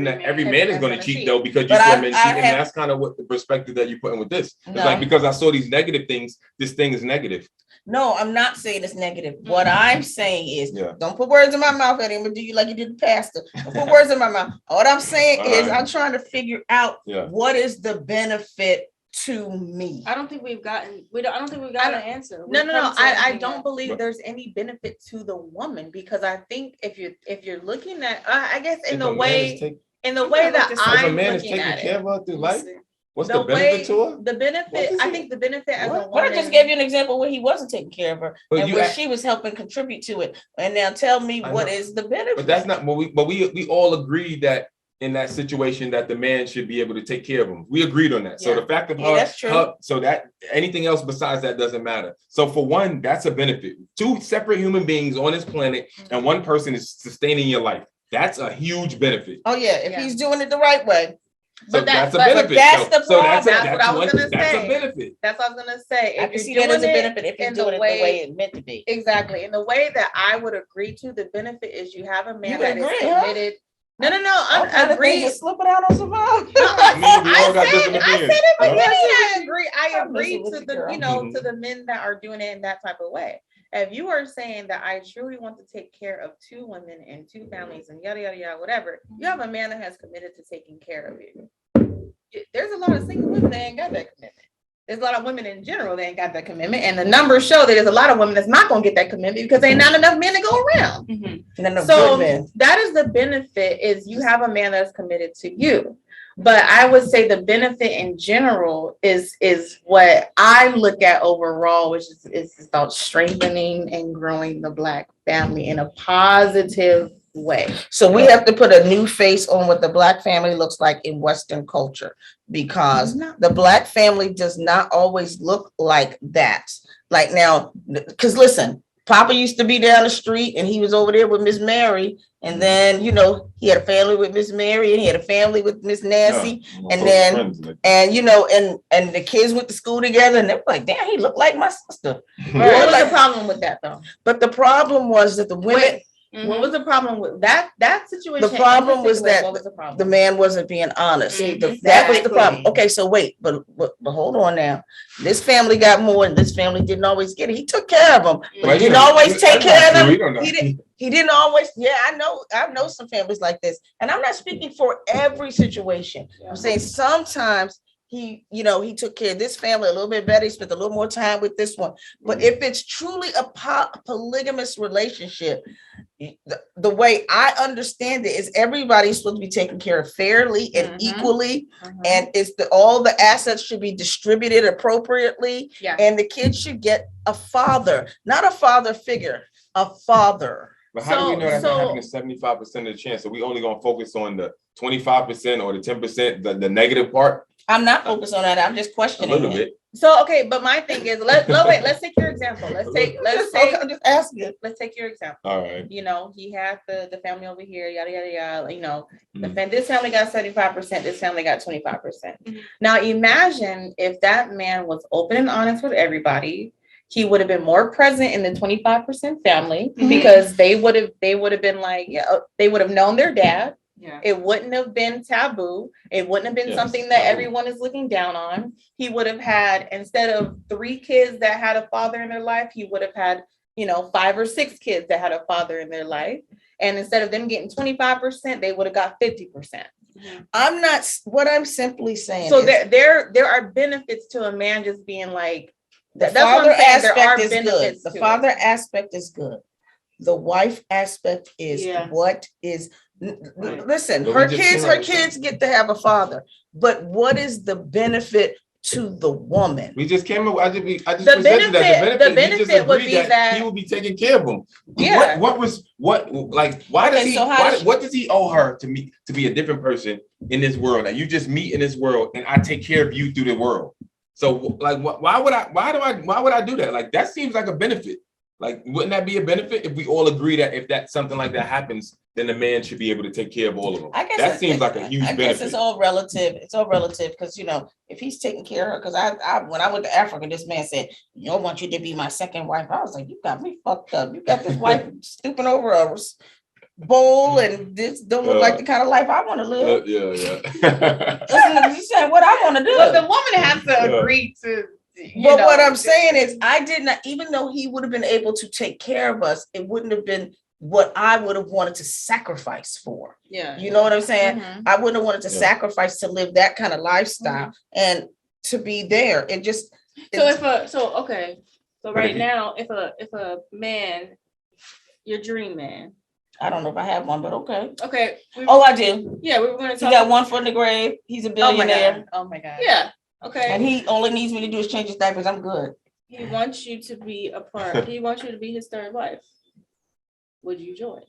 that every man is gonna cheat though because you saw men cheat, and that's kind of what the perspective that you put in with this. It's like because I saw these negative things, this thing is negative. No, I'm not saying it's negative. What I'm saying is, don't put words in my mouth, Eddie. I'm gonna do you like you did the pastor. Don't put words in my mouth. What I'm saying is, I'm trying to figure out what is the benefit to me. I don't think we've gotten an answer. No. I don't believe there's any benefit to the woman because I think if you're looking at, I guess in the way that I'm looking at it. What's the benefit to her? The benefit, I think the benefit as a woman. But I just gave you an example where he wasn't taking care of her and where she was helping contribute to it. And now tell me what is the benefit? But that's not what we all agreed that in that situation that the man should be able to take care of him. We agreed on that. So the fact of her, so that anything else besides that doesn't matter. So for one, that's a benefit. Two separate human beings on this planet and one person is sustaining your life. That's a huge benefit. Oh yeah, if he's doing it the right way. So that's a benefit. That's the problem. That's what I was gonna say. That's a benefit. That's what I was gonna say. I can see that as a benefit if you're doing it the way it's meant to be. Exactly. In the way that I would agree to, the benefit is you have a man that is committed. No. I agree. Slipping out on Simone. I agree to the to the men that are doing it in that type of way. If you are saying that I truly want to take care of two women and two families and yada yada yada whatever, you have a man that has committed to taking care of you. There's a lot of single women that ain't got that commitment. There's a lot of women in general that ain't got that commitment, and the numbers show that there's a lot of women that's not gonna get that commitment because there ain't not enough men to go around. Mm-hmm. So that is the benefit: is you have a man that's committed to you. But I would say the benefit in general is what I look at overall, which is about strengthening and growing the Black family in a positive way. So we have to put a new face on what the Black family looks like in Western culture, because the Black family does not always look like that. Like now, because listen, Papa used to be down the street and he was over there with Miss Mary. And then, he had a family with Miss Mary and he had a family with Miss Nancy. And then, and the kids went to school together and they were like, damn, he looked like my sister. What was the problem with that though? But the problem was that the women. What was the problem with that situation? The problem was that the man wasn't being honest. That was the problem. Okay, so wait, but hold on now. This family got more and this family didn't always get it. He took care of them, but he didn't always take care of them. He didn't always. Yeah, I know some families like this. And I'm not speaking for every situation. I'm saying sometimes he took care of this family a little bit better. He spent a little more time with this one. But if it's truly a polygamous relationship, the way I understand it is everybody's supposed to be taken care of fairly and equally, and it's all the assets should be distributed appropriately, and the kids should get a father, not a father figure, a father. But how do we know that's not having a 75% of the chance? So we only gonna focus on the 25% or the 10%, the negative part? I'm not focused on that. I'm just questioning a little bit. So okay, but my thing is, let's take your example. I'm just asking. Let's take your example. All right. He had the family over here, yada yada yada. This family got 75%. This family got 25%. Now imagine if that man was open and honest with everybody. He would have been more present in the 25% family because they would have been like, they would have known their dad. Yeah. It wouldn't have been taboo. It wouldn't have been something that everyone is looking down on. He would have had, instead of 3 kids that had a father in their life, he would have had 5 or 6 kids that had a father in their life. And instead of them getting 25%, they would have got 50%. What I'm simply saying. So there are benefits to a man just being like, the father aspect is good. The father aspect is good. The wife aspect is what is. Listen, her kids get to have a father, but what is the benefit to the woman? We just came up. I just presented that the benefit would be that he will be taking care of them. Yeah. What does he owe her to be a different person in this world that you just meet in this world, and I take care of you through the world? So like, why would I do that? Like, that seems like a benefit. Like, wouldn't that be a benefit if we all agree that if that something like that happens, then the man should be able to take care of all of them? That seems like a huge benefit. I guess it's all relative. It's all relative because, if he's taking care of her, because when I went to Africa, this man said, I want you to be my second wife. I was like, you got me fucked up. You got this wife stooping over a bowl, and this don't look like the kind of life I want to live. Listen, you saying what I want to do. But the woman has to agree to. But what I'm saying is, I did not, even though he would have been able to take care of us, it wouldn't have been what I would have wanted to sacrifice for. Yeah. You know what I'm saying? Mm-hmm. I wouldn't have wanted to sacrifice to live that kind of lifestyle and to be there. It just. So right now, if a man, your dream man. I don't know if I have one, but okay. Okay. I do. Yeah, we were going to talk. He got one foot in the grave. He's a billionaire. Oh my God. Yeah. Okay. And he only needs me to do is change his diapers. I'm good. He wants you to be a part. He wants you to be his third wife. Would you join?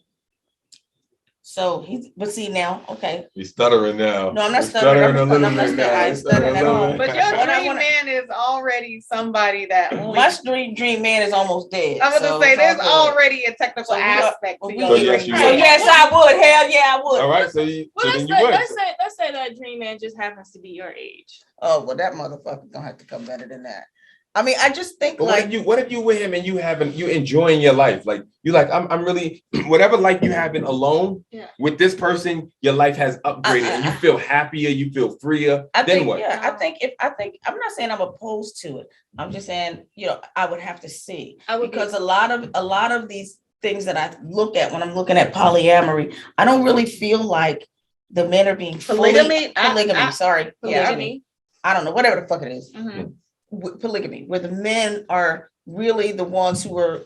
So but see now, okay. He's stuttering now. No, I'm not stuttering. I'm not stuttering at all. But your dream man is already somebody that my dream man is almost dead. I was gonna say there's already a technical aspect to your dream man. So yes, I would. Hell yeah, I would. All right, so let's say that dream man just happens to be your age. Oh well, that motherfucker gonna have to come better than that. I mean, I just think what if you with him and you enjoying your life? Like you I'm really whatever life you having alone with this person, your life has upgraded and you feel happier, you feel freer. What? Yeah, I think I'm not saying I'm opposed to it. I'm just saying, I would have to see because a lot of these things that I look at when I'm looking at polyamory, I don't really feel like the men are being polygamy. Sorry, polygamy. I don't know, whatever the fuck it is. Mm-hmm. Polygamy, where the men are really the ones who are,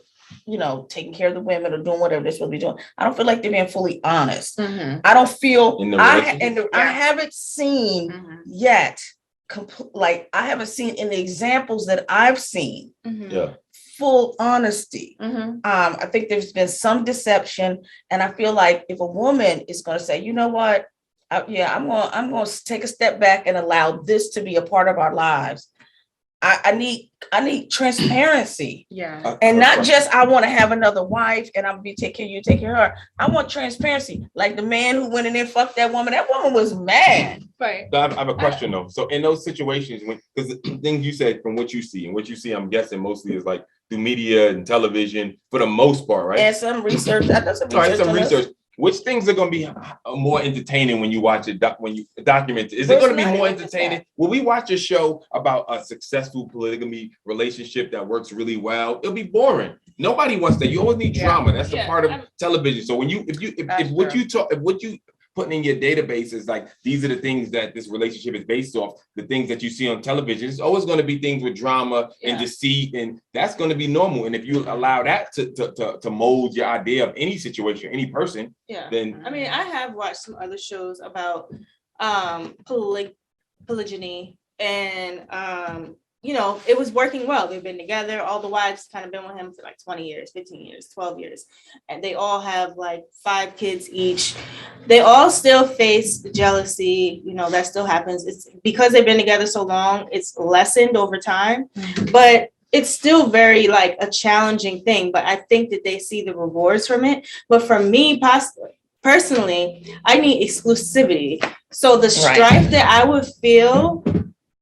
taking care of the women or doing whatever they're supposed to be doing. I don't feel like they're being fully honest. Mm-hmm. I don't feel I haven't seen yet. I haven't seen in the examples that I've seen. Mm-hmm. Full honesty. Mm-hmm. I think there's been some deception, and I feel like if a woman is going to say, you know what, I'm going to take a step back and allow this to be a part of our lives. I need transparency. Yeah. And not just I want to have another wife and I'm gonna take care of you, take care of her. I want transparency. Like the man who went in there and fucked that woman was mad. Right. So I have a question though. So in those situations, because the things you said from what you see, and what you see, I'm guessing mostly is like through media and television for the most part, right? And some research. I done some research. Which things are going to be more entertaining when you watch it, when you document it? Is it going to be more entertaining? Will we watch a show about a successful polygamy relationship that works really well? It'll be boring. Nobody wants that. You always need drama. That's a part of television. So when if what you putting in your database is like, these are the things that this relationship is based off, the things that you see on television, it's always going to be things with drama and deceit, and that's going to be normal. And if you allow that to mold your idea of any situation, any person, then. I mean, I have watched some other shows about polygyny, and it was working well. They've been together. All the wives kind of been with him for like 20 years, 15 years, 12 years. And they all have like 5 kids each. They all still face jealousy. That still happens. It's because they've been together so long, it's lessened over time. Mm-hmm. But it's still very like a challenging thing. But I think that they see the rewards from it. But for me, personally, I need exclusivity. So the strife that I would feel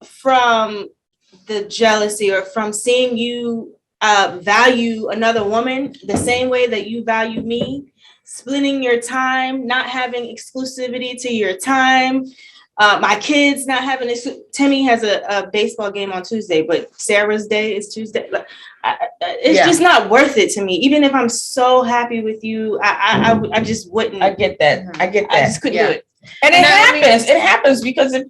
from the jealousy or from seeing you value another woman the same way that you value me, splitting your time, not having exclusivity to your time, my kids not having this. Timmy has a baseball game on Tuesday, but Sarah's day is Tuesday. it's just not worth it to me. Even if I'm so happy with you, I just wouldn't. I get that. I just couldn't do it. And it happens. It happens because if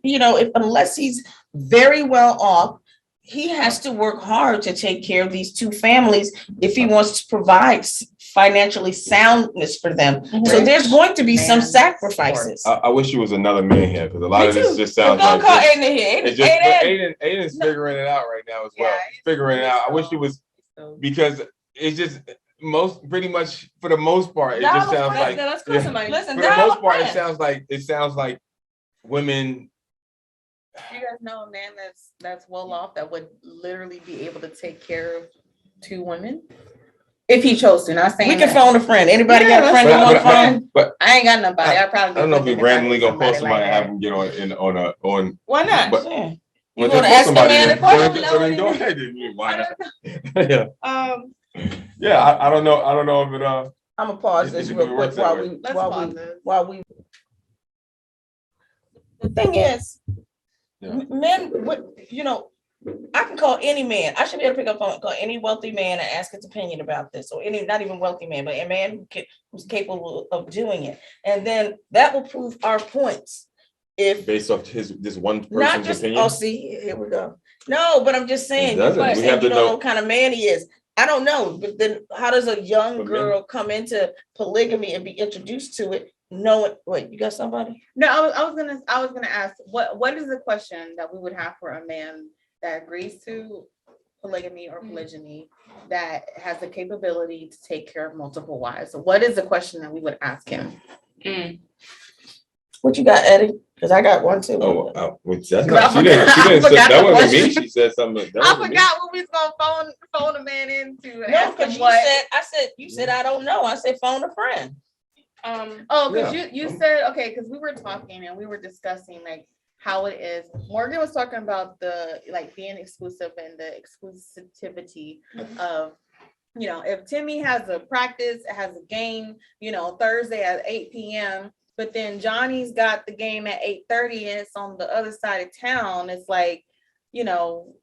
unless he's very well off, he has to work hard to take care of these two families if he wants to provide financially soundness for them. So there's going to be some sacrifices. I wish you was another man here because a lot of this just sounds like Aiden's figuring it out right now as well. He's figuring it out. I wish he was, because it's just pretty much for the most part it just sounds like. Listen, for the most part it sounds like women. You guys know a man that's well off that would literally be able to take care of two women if he chose to. Not saying we can phone a friend. Anybody got a friend on one phone? But I ain't got nobody. I don't know if we randomly gonna call somebody and have them get on. Why not? But, you want to ask a man a question? Go ahead. Why not? Yeah. I don't know. I don't know if it. I'm gonna pause this real quick while we. The thing is, men, I can call any man. I should be able to pick up on call any wealthy man and ask his opinion about this, or any not even wealthy man, but a man who's capable of doing it, and then that will prove our points. If based off this one person's not just opinion. oh, see, here we go. No, but I'm just saying, you have to know what kind of man he is. I don't know, but then how does a young girl come into polygamy and be introduced to it? Wait, you got somebody? No, I was gonna ask what is the question that we would have for a man that agrees to polygamy or polygyny that has the capability to take care of multiple wives? So what is the question that we would ask him? What you got, Eddie? Because I got one too. That wasn't me. She said something. I forgot what we was gonna phone a man into. No, because you said I don't know. I said phone a friend. You said okay, because we were talking and we were discussing like how it is. Morgan was talking about the like being exclusive and the exclusivity of, if Timmy has a practice, has a game, Thursday at 8 p.m. But then Johnny's got the game at 8:30 and it's on the other side of town. It's like, well,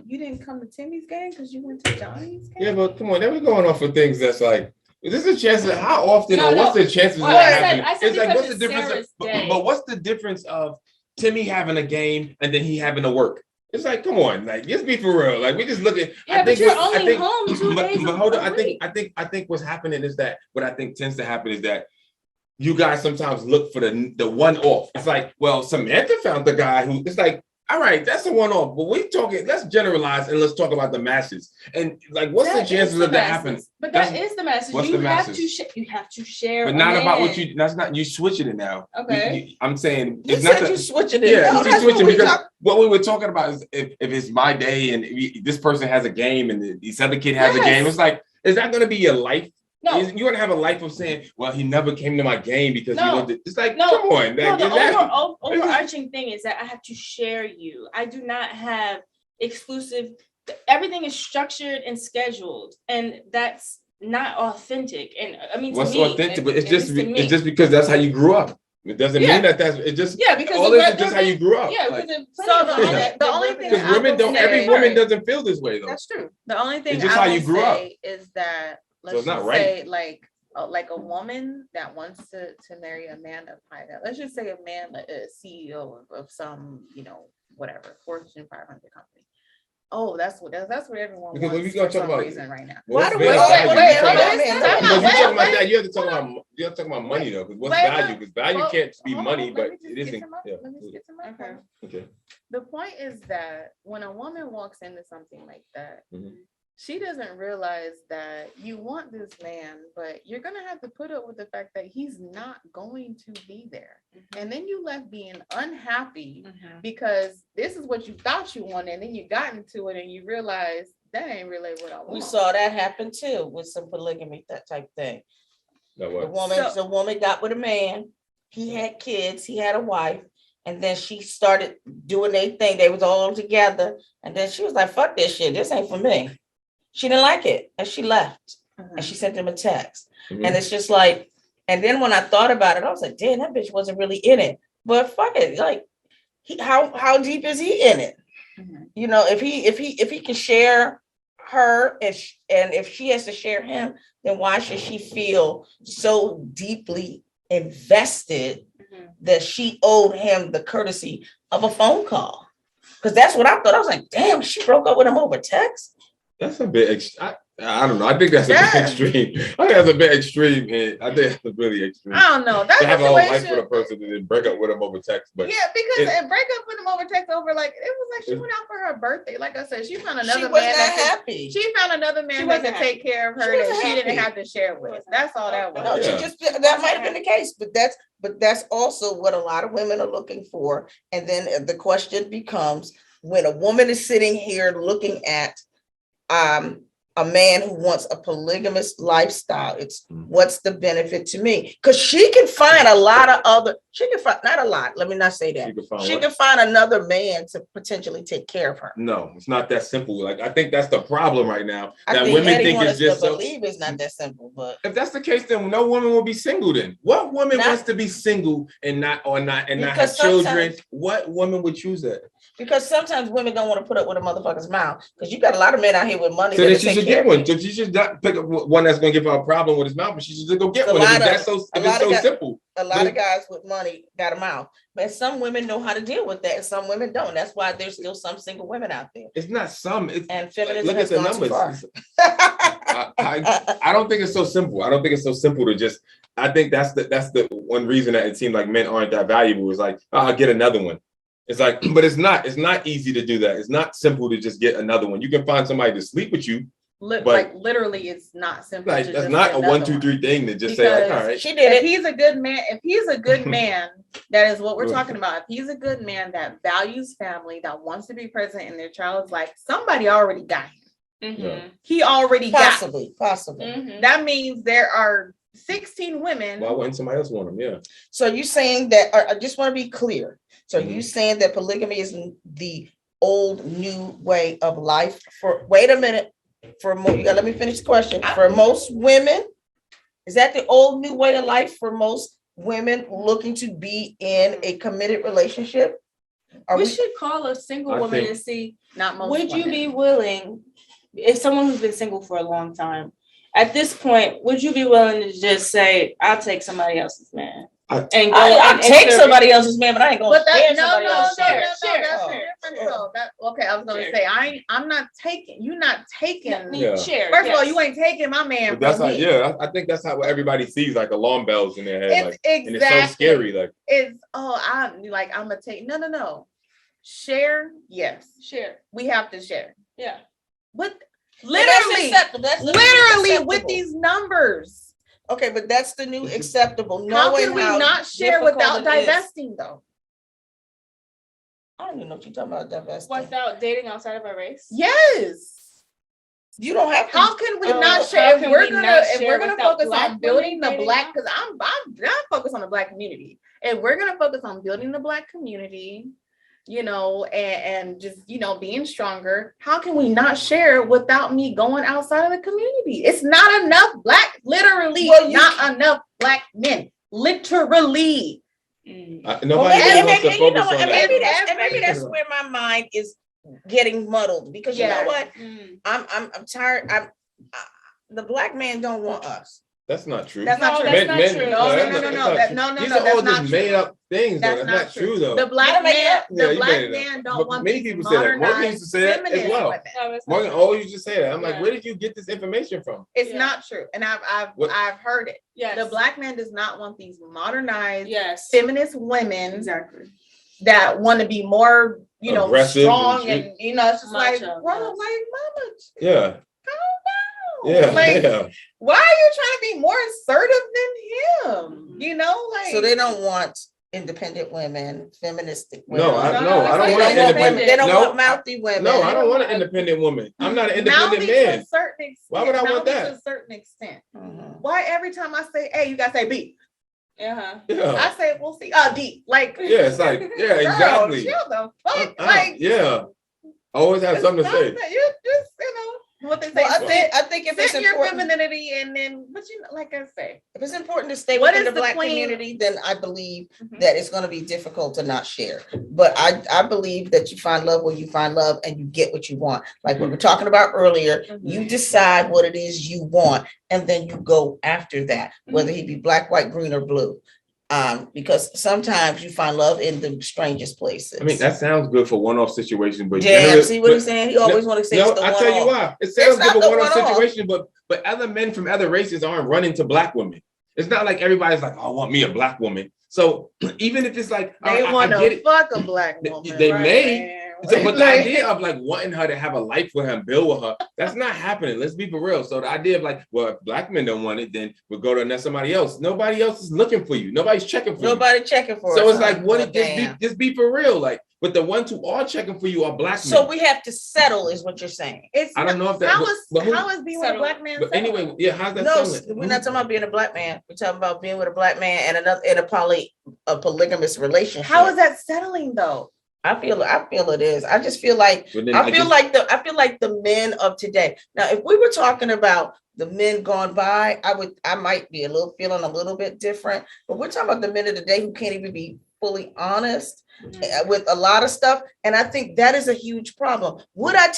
you didn't come to Timmy's game because you went to Johnny's game. Yeah, but come on, then we're going off of things that's like, is this a chance of how often or what's the chances of that happening? It's like, what's the difference? But what's the difference of Timmy having a game and then he having to work? It's like, come on, like, let's be for real. Like, we just look at. Yeah, but you're only home 2 days. But hold on, I think what's happening is that what I think tends to happen is that you guys sometimes look for the one off. It's like, well, Samantha found the guy who. It's like, all right, that's a one off. But we're talking. Let's generalize and let's talk about the masses. And like, what's the chances of that happening? But that is the masses. What's the masses? You have to share. But not about what you. That's not you switching it now. Okay. I'm saying it's not you switching it. Yeah, you switching because what we were talking about is if it's my day and this person has a game and this other kid has a game. It's like, is that going to be your life? No, you're gonna have a life of saying, "Well, he never came to my game because he went to." It's like, come on. The overarching thing is that I have to share you. I do not have exclusive. Everything is structured and scheduled, and that's not authentic. And I mean, what's authentic? But it's just because that's how you grew up. It doesn't mean that's it. Just because all this is just how you grew up. Yeah, like, the only thing because women don't. Every woman doesn't feel this way though. That's true. The only thing it's just how you grew up is that. Let's just say, like a woman that wants to marry a man of high value. Let's just say a man, a CEO of some, whatever, Fortune 500 company. Oh, that's what everyone because wants for some reason right now. Why do we? Wait, you have to talk about money though, because what's value? Because value can't be money, but it isn't. Let me get to my point. Okay. The point is that when a woman walks into something like that, she doesn't realize that you want this man, but you're going to have to put up with the fact that he's not going to be there. And then you left being unhappy because this is what you thought you wanted. And then you got into it and you realize that ain't really what I want. We saw that happen too with some polygamy, that type thing. The woman got with a man. He had kids. He had a wife. And then she started doing their thing. They was all together. And then she was like, fuck this shit. This ain't for me. She didn't like it and she left and she sent him a text. And it's just like, and then when I thought about it, I was like, damn, that bitch wasn't really in it. But fuck it. Like, how deep is he in it? You know, if he can share her and if she has to share him, then why should she feel so deeply invested that she owed him the courtesy of a phone call? Because that's what I thought. I was like, damn, she broke up with him over text. That's a bit. I don't know. I think that's a bit extreme. I think that's a bit extreme, and I think that's really extreme. I don't know. That's to have a whole life with a person and then break up with him over text. But yeah, because it break up with him over text over like it was like she went out for her birthday. Like I said, she found another man happy. She found another man that could take care of her that she didn't have to share with. That's all that was. No, that might have been the case, but that's also what a lot of women are looking for. And then the question becomes, when a woman is sitting here looking at a man who wants a polygamous lifestyle, it's what's the benefit to me? Because she can find not a lot. Let me not say that. She can find another man to potentially take care of her. No, it's not that simple. Like, I think that's the problem right now. That women think it's just believe it's not that simple. But if that's the case, then no woman will be single. Then what woman wants to be single and not have children? What woman would choose that? Because sometimes women don't want to put up with a motherfucker's mouth. Because you got a lot of men out here with money. So then she should get one. So she should not pick up one that's going to give her a problem with his mouth, but she should just go get one. If it's so simple. A lot of guys with money got a mouth. But some women know how to deal with that, and some women don't. That's why there's still some single women out there. It's not some. And feminism look at the numbers. I don't think it's so simple. I don't think it's so simple to just. I think that's the one reason that it seems like men aren't that valuable. Is like, I'll get another one. It's like, but it's not easy to do that. It's not simple to just get another one. You can find somebody to sleep with you. Like literally, it's not simple. Like, that's not a 1, 2, 3 thing to just say, like, all right. She did it. If he's a good man, that is what we're talking about. If he's a good man that values family, that wants to be present in their child's life, somebody already got him. Mm-hmm. He already possibly. Mm-hmm. That means there are 16 women. Why wouldn't somebody else want them? Yeah. So you saying that? I just want to be clear. So you saying that polygamy is the old new way of life? Wait a minute. Let me finish the question. For most women, is that the old new way of life for most women looking to be in a committed relationship? We should call a single woman and see. Not most. Would you be willing, if someone who's been single for a long time, at this point, would you be willing to just say, "I'll take somebody else's man"? I'll take somebody else's man, but I ain't gonna share somebody else's share. That's different. So okay, I was gonna say I'm not taking. You're not taking. Share. First of all, you ain't taking my man. But that's how. Yeah, I think that's how everybody sees like alarm bells in their head. And it's so scary. Like I'm gonna take. No. Share. Yes. Share. We have to share. Yeah. But literally with these numbers. Okay, but that's the new acceptable. How can we not share without divesting, though? I don't even know what you're talking about, divesting. Without dating outside of our race? Yes. You don't have to. How can we not share? If we're gonna focus on building the black, because I'm not focused on the black community. If we're gonna focus on building the black community, and just, being stronger, how can we not share without me going outside of the community? It's not enough not enough black men, literally. Maybe that's where my mind is getting muddled, because you know what? I'm tired. The black man don't want us. That's not true. That's not true. No. These are all just made up things. That's not true, though. The black man don't want. Many people say that. Morgan used to say that as well. Morgan always used to say that. I'm like, where did you get this information from? It's not true, and I've heard it. Yes. The black man does not want these modernized, feminist women that want to be more, aggressive strong, and it's just like, bro, mama. Yeah. Yeah, why are you trying to be more assertive than him? So they don't want independent women, feministic women. I don't want an independent. They don't want mouthy women. No, I don't want an independent woman. I'm not an independent man. To a certain extent. Why would I want that? To a certain extent. Why every time I say A, you gotta say B? Yeah. I say, we'll see. D. Like, it's like, exactly. Chill the fuck. Always have something to say. You just, what they say. Well, I think if it's your important, femininity, and then, but like I say, if it's important to stay what within the Black community, then I believe that it's going to be difficult to not share. But I believe that you find love where you find love, and you get what you want. Like we were talking about earlier, you decide what it is you want, and then you go after that, whether he be black, white, green, or blue. Because sometimes you find love in the strangest places. I mean, that sounds good for one-off situation, but see what he's saying? He always want to say it's the I one-off. tell you why. It sounds good for one-off situation, but other men from other races aren't running to black women. It's not like everybody's like, oh, I want me a black woman. So even if it's like they want to fuck a black woman, they may. So, but the idea of like wanting her to have a life with her and build with her, that's not happening. Let's be for real. So the idea of like, well, if black men don't want it, then we'll go to somebody else. Nobody else is looking for you. Nobody's checking for you. Nobody checking for So us. it's like, what? Just be for real. Like, but the ones who are checking for you are black men. So we have to settle, is what you're saying. I don't know if that. How is being with a black man? But anyway, yeah, how's that? No, we're not talking about being a black man. We're talking about being with a black man and a polygamous relationship. How is that settling though? I feel it is. I just feel like I feel like the men of today. Now, if we were talking about the men gone by, I might be feeling a little bit different. But we're talking about the men of today who can't even be fully honest with a lot of stuff, and I think that is a huge problem. Would I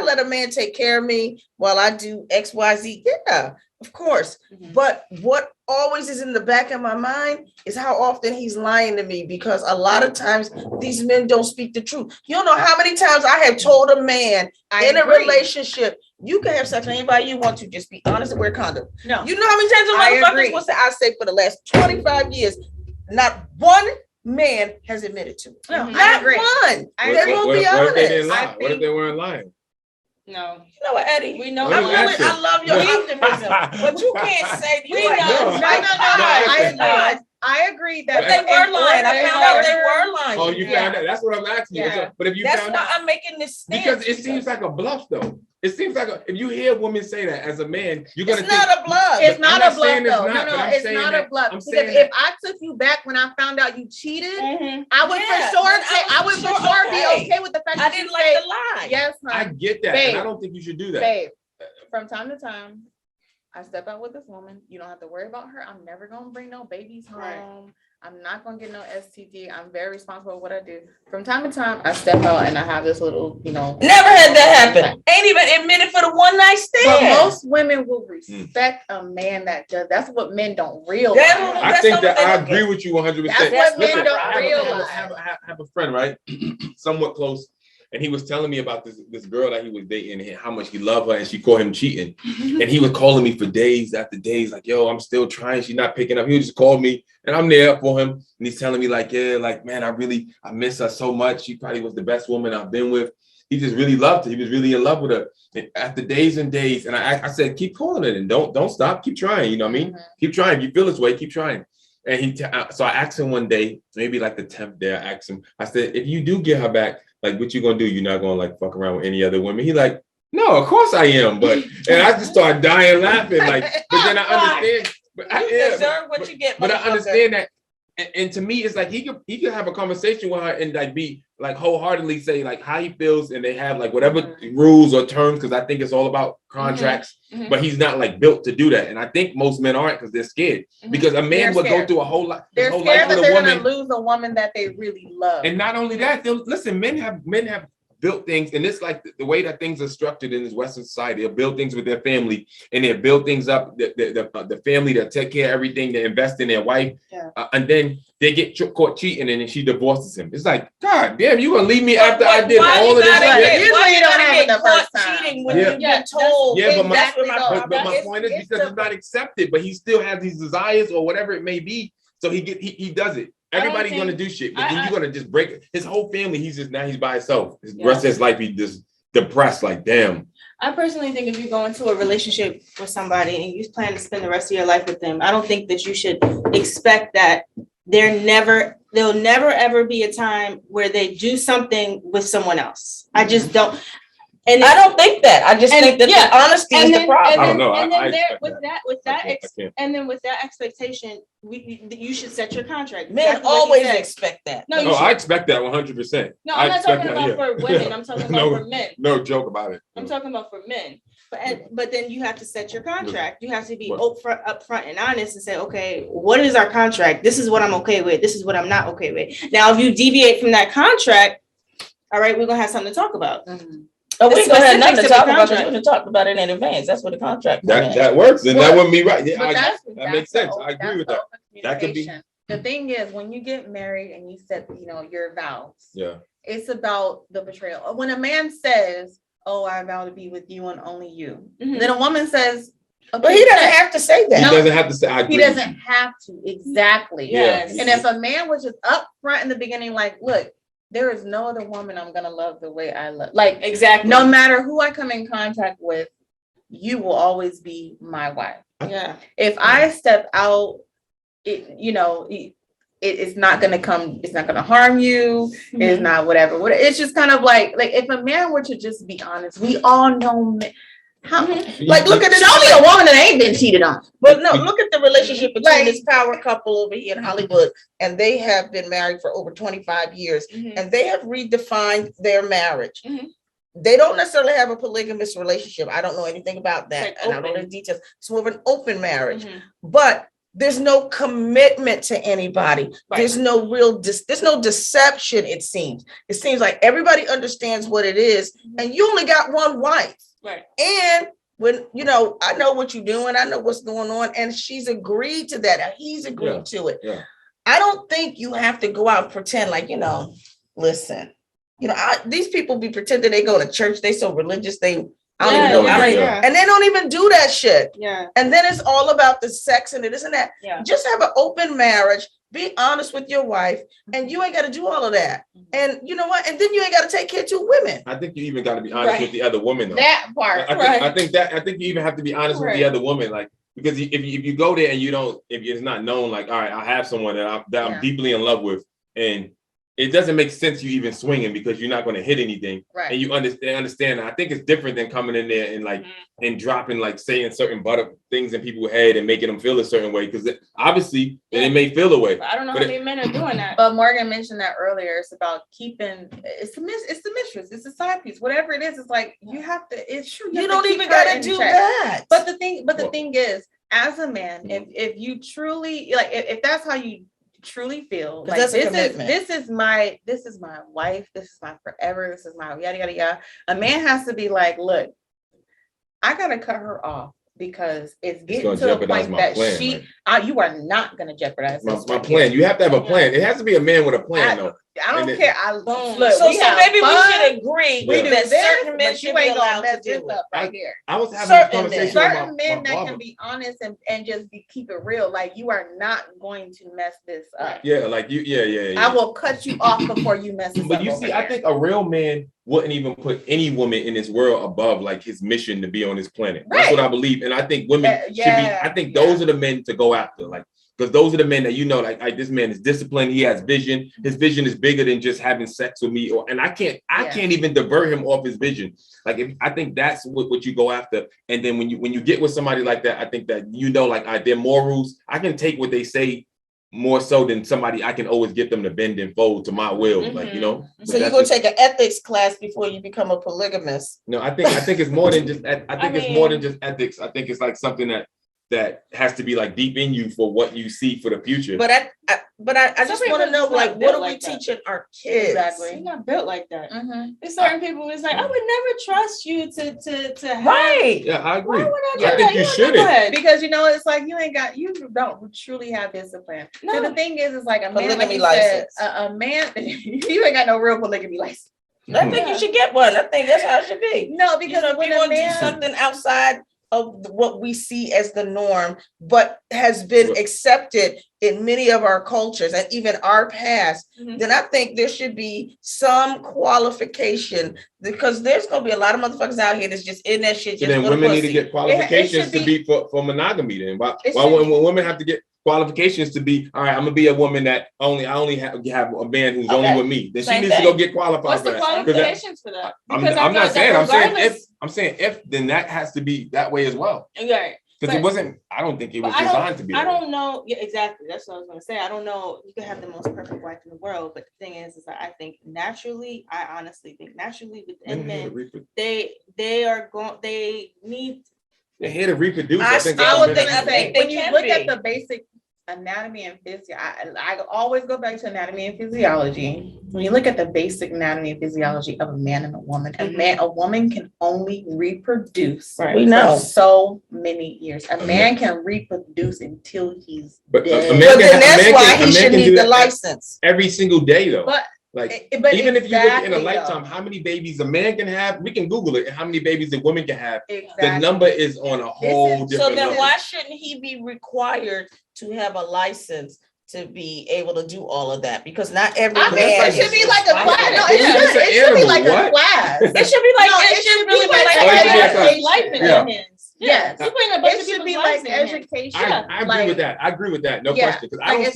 let a man take care of me while I do X, Y, Z? Yeah, of course. But what always is in the back of my mind is how often he's lying to me, because a lot of times these men don't speak the truth. You don't know how many times I have told a man a relationship, you can have sex with anybody you want to, just be honest and wear condom. No, you know how many times the motherfuckers will say, I say for the last 25 years, not one man has admitted to it. No, not one. They won't be honest. What if they didn't lie? What if they weren't lying? No. You know what, Eddie? We know. I love your optimism, but you can't say No. I agree that they were lying. I found out they were lying. Oh, you found out? That's what I'm asking you. So, but if you that's found why out, I'm making this stance. Because it seems like a bluff, though. It seems like if you hear a woman say that as a man, you're gonna. It's not a bluff. It's not a bluff, though. It's not a bluff. Because if I took you back when I found out you cheated, I would for sure be okay with the fact that I didn't like the lie. Yes, honey. I get that, and I don't think you should do that. Babe, from time to time, I step out with this woman. You don't have to worry about her. I'm never gonna bring no babies home. Right. I'm not gonna get no STD. I'm very responsible with what I do. From time to time, I step out and I have this little, Never had that happen. Ain't even admitted for the one night stand. But most women will respect a man that does. That's what men don't realize. I think that I agree with you 100%. That's what men don't realize. I have a friend, right, somewhat close, and he was telling me about this girl that he was dating and how much he loved her, and she caught him cheating. And he was calling me for days after days, like, yo, I'm still trying. She's not picking up. He would just call me, and I'm there for him. And he's telling me like, yeah, like, man, I miss her so much. She probably was the best woman I've been with. He just really loved her. He was really in love with her. And after days and days, and I said, keep calling it and don't stop. Keep trying. You know what I mean? Keep trying. If you feel this way, keep trying. And so I asked him one day, maybe like the 10th day, I asked him, I said, if you do get her back, like, what you gonna do? You're not gonna like fuck around with any other women? He like, no, of course I am. But and I just started dying laughing. Like, but then I understand. But I deserve what you get. But I understand that. And to me, it's like he could have a conversation with her and like be like wholeheartedly say like how he feels, and they have like whatever rules or terms, because I think it's all about contracts. But he's not like built to do that, and I think most men aren't, because they're scared. Because a man would go through a whole lot. They're scared that they're gonna lose a woman that they really love. And not only that, listen, men have built things, and it's like the way that things are structured in this Western society. They'll build things with their family, and they'll build things up. The family that take care of everything, they invest in their wife, and then they get caught cheating, and then she divorces him. It's like, God damn, you gonna leave me after I did all of this shit? Usually you don't have it the first time. Cheating when you get told. Yeah, but my point is because it's not accepted, but he still has these desires or whatever it may be. So he does it. Everybody's gonna do shit, but then you're gonna just break it. His whole family. He's by himself. The rest of his life, he's just depressed. Like, damn. I personally think if you go into a relationship with somebody and you plan to spend the rest of your life with them, I don't think that you should expect that there'll never ever be a time where they do something with someone else. I just don't. And I don't think that. I just think that the honesty is the problem. I don't know. And then with that expectation, you should set your contract. Men always expect that. No, I expect that 100%. No, I'm not talking about for women. I'm talking about for men. No joke about it. I'm talking about for men. But then you have to set your contract. You have to be upfront and honest and say, okay, what is our contract? This is what I'm okay with. This is what I'm not okay with. Now, if you deviate from that contract, all right, we're gonna have something to talk about. Mm-hmm. Oh, we're gonna have nothing to talk about. We're gonna talk about it in advance. That's what the contract. That works, and that wouldn't be right. Yeah, that makes sense. I agree with that. That could be. The thing is, when you get married and you set, your vows. Yeah. It's about the betrayal. When a man says, "Oh, I vow to be with you and only you," then a woman says, okay, but he doesn't have to say that. He doesn't have to say. He doesn't have to. Exactly. Yes. And if a man was just upfront in the beginning, like, look, there is no other woman I'm gonna love the way I love. Like, exactly. No matter who I come in contact with, you will always be my wife. Yeah. If I step out, it's not gonna come. It's not gonna harm you. Mm-hmm. It's not whatever. It's just kind of like if a man were to just be honest, we all know. How, like, look at show me a woman that ain't been cheated on. But no, look at the relationship between this power couple over here in Hollywood, and they have been married for over 25 years, and they have redefined their marriage. They don't necessarily have a polygamous relationship. I don't know anything about that, and I don't know the details. It's more of an open marriage, but there's no commitment to anybody. Right. There's no real there's no deception. It seems like everybody understands what it is, and you only got one wife. Right. And when, I know what you're doing, I know what's going on, and she's agreed to that. He's agreed to it. Yeah. I don't think you have to go out and pretend like, listen, these people be pretending they go to church. They so religious. I don't even know. And they don't even do that shit. Yeah. And then it's all about the sex and it isn't that. Yeah. Just have an open marriage. Be honest with your wife, and you ain't got to do all of that. And you know what? And then you ain't got to take care of 2 women. I think you even got to be honest with the other woman. Though. That part. I think you even have to be honest with the other woman, like, because if you go there and if it's not known, like, all right, I have someone that I'm deeply in love with, and it doesn't make sense you even swinging because you're not going to hit anything. Right. And you understand. I think it's different than coming in there and like and dropping, like, saying certain butter things in people's head and making them feel a certain way, because obviously they may feel a way. I don't know how many men are doing that. But Morgan mentioned that earlier. It's about keeping. It's the mistress. It's a side piece. Whatever it is, it's like you have to. It's true. You don't even got to do that. But the thing is, as a man, if you truly if that's how you truly feel, like, this is my wife, this is my forever, this is my yada yada yada. A man has to be like, look, I gotta cut her off because it's getting to the point that you are not gonna jeopardize my plan. You have to have a plan. It has to be a man with a plan, though. I don't care. Look, so maybe we should agree that certain men should be allowed to do it. Right here. I was having a conversation with certain men that can be honest and just keep it real. Like, you are not going to mess this up. Yeah, like you. Yeah. I will cut you off before you mess this up. But you see, I think a real man wouldn't even put any woman in this world above, like, his mission to be on this planet. Right. That's what I believe, and I think women should be. I think those are the men to go after, like. Because those are the men that like this man is disciplined. He has vision. His vision is bigger than just having sex with me. And I can't even divert him off his vision. Like, I think that's what you go after. And then when you get with somebody like that, I think that like, their morals. I can take what they say more so than somebody. I can always get them to bend and fold to my will. Like, So you're gonna take an ethics class before you become a polygamist? No, I think it's more than just. It's more than just ethics. I think it's like something that has to be like deep in you for what you see for the future. But I just want to know, like, what are we teaching our kids? Exactly. You're not built like that. There's certain people who's like, I would never trust you to have. Right. Yeah, I agree. Why would I think you shouldn't. Because it's like you don't truly have discipline. No. So the thing is like a man, like you said, a man, you ain't got no real polygamy license. I think you should get one. I think that's how it should be. No, because if you want to do something outside of what we see as the norm, but has been accepted in many of our cultures and even our past, then I think there should be some qualification, because there's going to be a lot of motherfuckers out here that's just in that shit. So then women need to get qualifications to be for monogamy. Then why wouldn't women have to get qualifications to be, all right, I'm gonna be a woman that I only have a man who's only with me. Then she needs to go get qualified. What's for the qualifications for that? I'm saying if, then that has to be that way as well. Right. Because it wasn't, I don't think it was designed to be. I don't know. Yeah, exactly. That's what I was going to say. I don't know. You can have the most perfect wife in the world, but the thing is that I think naturally, I honestly think naturally within men, they need. They're here to reproduce. I was going to say, when you look at the basic anatomy and physiology, I always go back to anatomy and physiology. When you look at the basic anatomy and physiology of a man and a woman, a woman can only reproduce for so many years. A man can reproduce until he's dead. But then that's why he should need the license every single day, though. But even if you look at in a lifetime, how many babies a man can have, we can Google it, and how many babies a woman can have. Exactly. The number is on a whole different So then number. why shouldn't he be required to have a license to be able to do all of that? Because not every man. It should be like a class. No, it should be like a class. It should be like it should be like life in your hands. Yes, it should be like education. I agree with that. I agree with that. No question. Because I don't if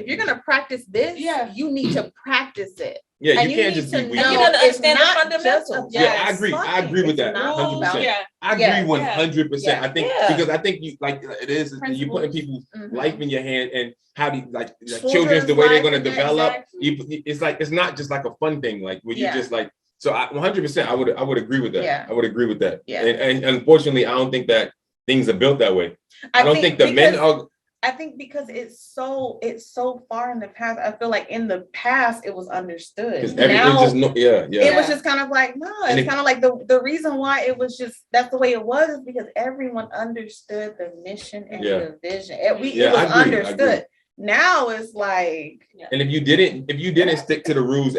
you're gonna practice this, you need to practice it. Yeah, you can't just be weak. You know, to understand the fundamentals. Yeah, I agree. I agree with that. 100%. I agree 100%. I think because I think you like it is you putting people's life in your hand, and how do you like children's the way they're going to develop. It's like it's not just like a fun thing like where you just like. So 100%, I would agree with that. Yeah. I would agree with that. Yeah. And unfortunately, I don't think that things are built that way. I don't think the men are. I think because it's so far in the past. I feel like in the past it was understood. Now, it was just kind of like it's kind of like the reason why it was just that's the way it was is because everyone understood the mission and the vision. It was understood. Now it's like. And if you didn't stick to the rules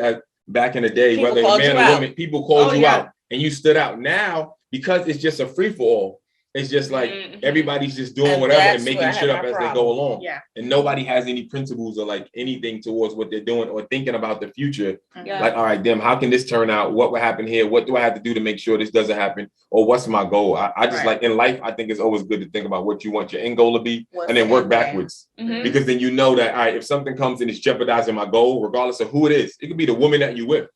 back in the day, people whether you're man or woman, people called you out and you stood out. Now, because it's just a free for all, it's just like everybody's just doing whatever and making shit up as they go along. Yeah. And nobody has any principles or like anything towards what they're doing or thinking about the future. Yeah. Like, all right, how can this turn out? What will happen here? What do I have to do to make sure this doesn't happen? Or what's my goal? I just like in life, I think it's always good to think about what you want your end goal to be and then work backwards. Because then you know that, all right, if something comes and it's jeopardizing my goal, regardless of who it is, it could be the woman that you with,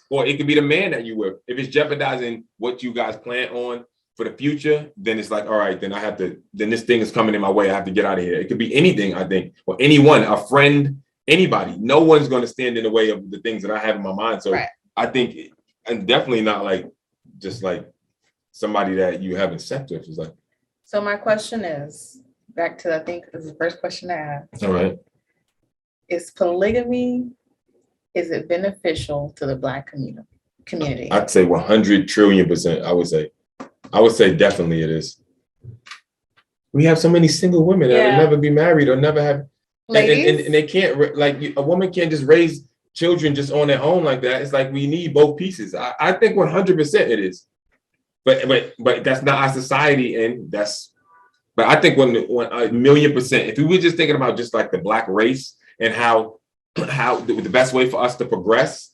or it could be the man that you with. If it's jeopardizing what you guys plan on for the future, then it's like, all right, then then this thing is coming in my way. I have to get out of here. It could be anything, I think, or anyone, a friend, anybody. No one's going to stand in the way of the things that I have in my mind. So I think, and definitely not like, just like somebody that you haven't sex with. Is like. So my question is, back to, I think this is the first question I asked. All right. Is polygamy, is it beneficial to the Black community? I'd say 100 trillion%. I would say definitely it is. We have so many single women that will never be married or never have, and they can't, like a woman can't just raise children just on their own like that. It's like we need both pieces. I think 100% it is, but that's not our society, and but I think when 1,000,000%, if we were just thinking about just like the Black race and how the best way for us to progress,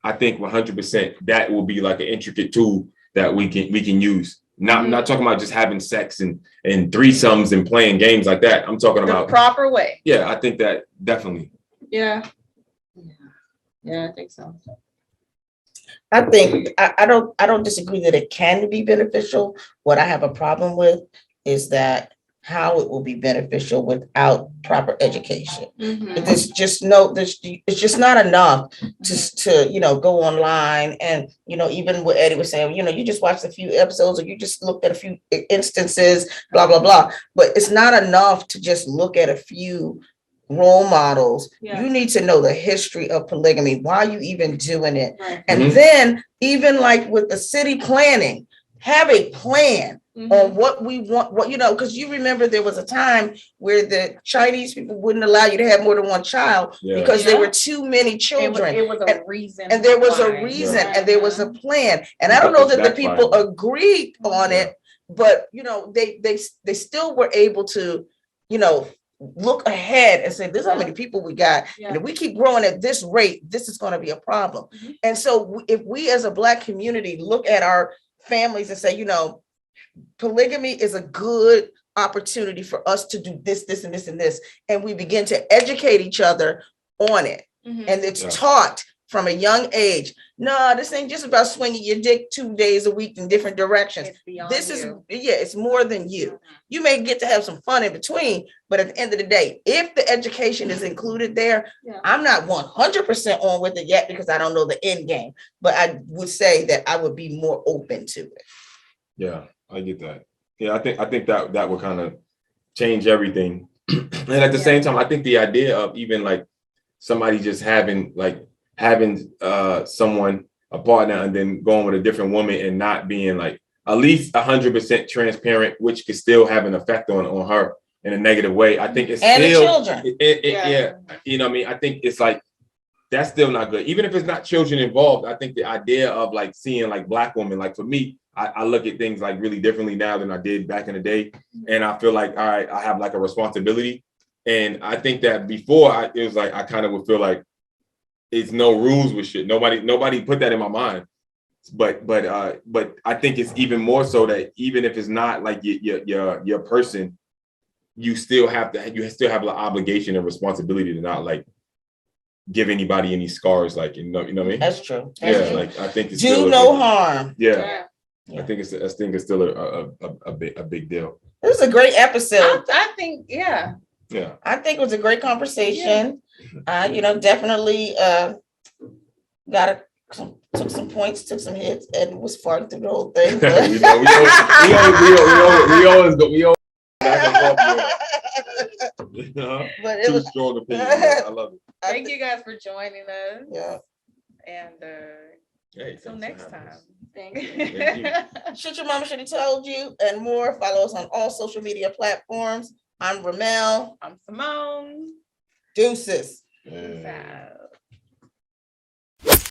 I think 100% that will be like an intricate tool that we can use. Not talking about just having sex and threesomes and playing games like that. I'm talking about the proper way. Yeah, I think that definitely. Yeah, I think so. I think I don't disagree that it can be beneficial. What I have a problem with is that how it will be beneficial without proper education. It's just not enough to go online and even what Eddie was saying, you just watched a few episodes or you just looked at a few instances, blah blah blah. But it's not enough to just look at a few role models. You need to know the history of polygamy. Why are you even doing it? Right. And then even like with the city planning, have a plan on what we want, because you remember there was a time where the Chinese people wouldn't allow you to have more than one child because there were too many children. It was a reason. And there was a reason and there was a plan. And I don't know that the people agreed on it, but they still were able to, look ahead and say, this is how many people we got. And if we keep growing at this rate, this is going to be a problem. And so if we as a Black community look at our families and say, polygamy is a good opportunity for us to do this, this, and this, and this. And we begin to educate each other on it. And it's taught from a young age. No, this ain't just about swinging your dick 2 days a week in different directions. This is, it's more than you. You may get to have some fun in between, but at the end of the day, if the education is included there, I'm not 100% on with it yet because I don't know the end game, but I would say that I would be more open to it. Yeah, I get that. Yeah, I think that would kind of change everything. And at the same time, I think the idea of even like somebody just having someone, a partner, and then going with a different woman and not being like at least 100% transparent, which could still have an effect on her in a negative way. I think it's and still, the children. Yeah, you know what I mean? I think it's like, that's still not good. Even if it's not children involved, I think the idea of like seeing like Black women, like for me, I look at things like really differently now than I did back in the day. And I feel like, all right, I have like a responsibility. And I think that before it was like, I kind of would feel like it's no rules with shit. Nobody put that in my mind. But I think it's even more so that even if it's not like your person, you still have an obligation and responsibility to not like give anybody any scars, like you know what I mean? That's true. Yeah, like I think it's do still no harm. Yeah. I think it's still a big deal. This is a great episode. I think, yeah. I think it was a great conversation. Definitely took some points, took some hits, and was farting through the whole thing. But we always go back and forth. But it was strong opinion. I love it. Thank you guys for joining us. Yeah. And until next time. Thank you. Thank you. Shoot Your Mama Should Have Told You and more. Follow us on all social media platforms. I'm Remel. I'm Simone. Deuces. Yeah.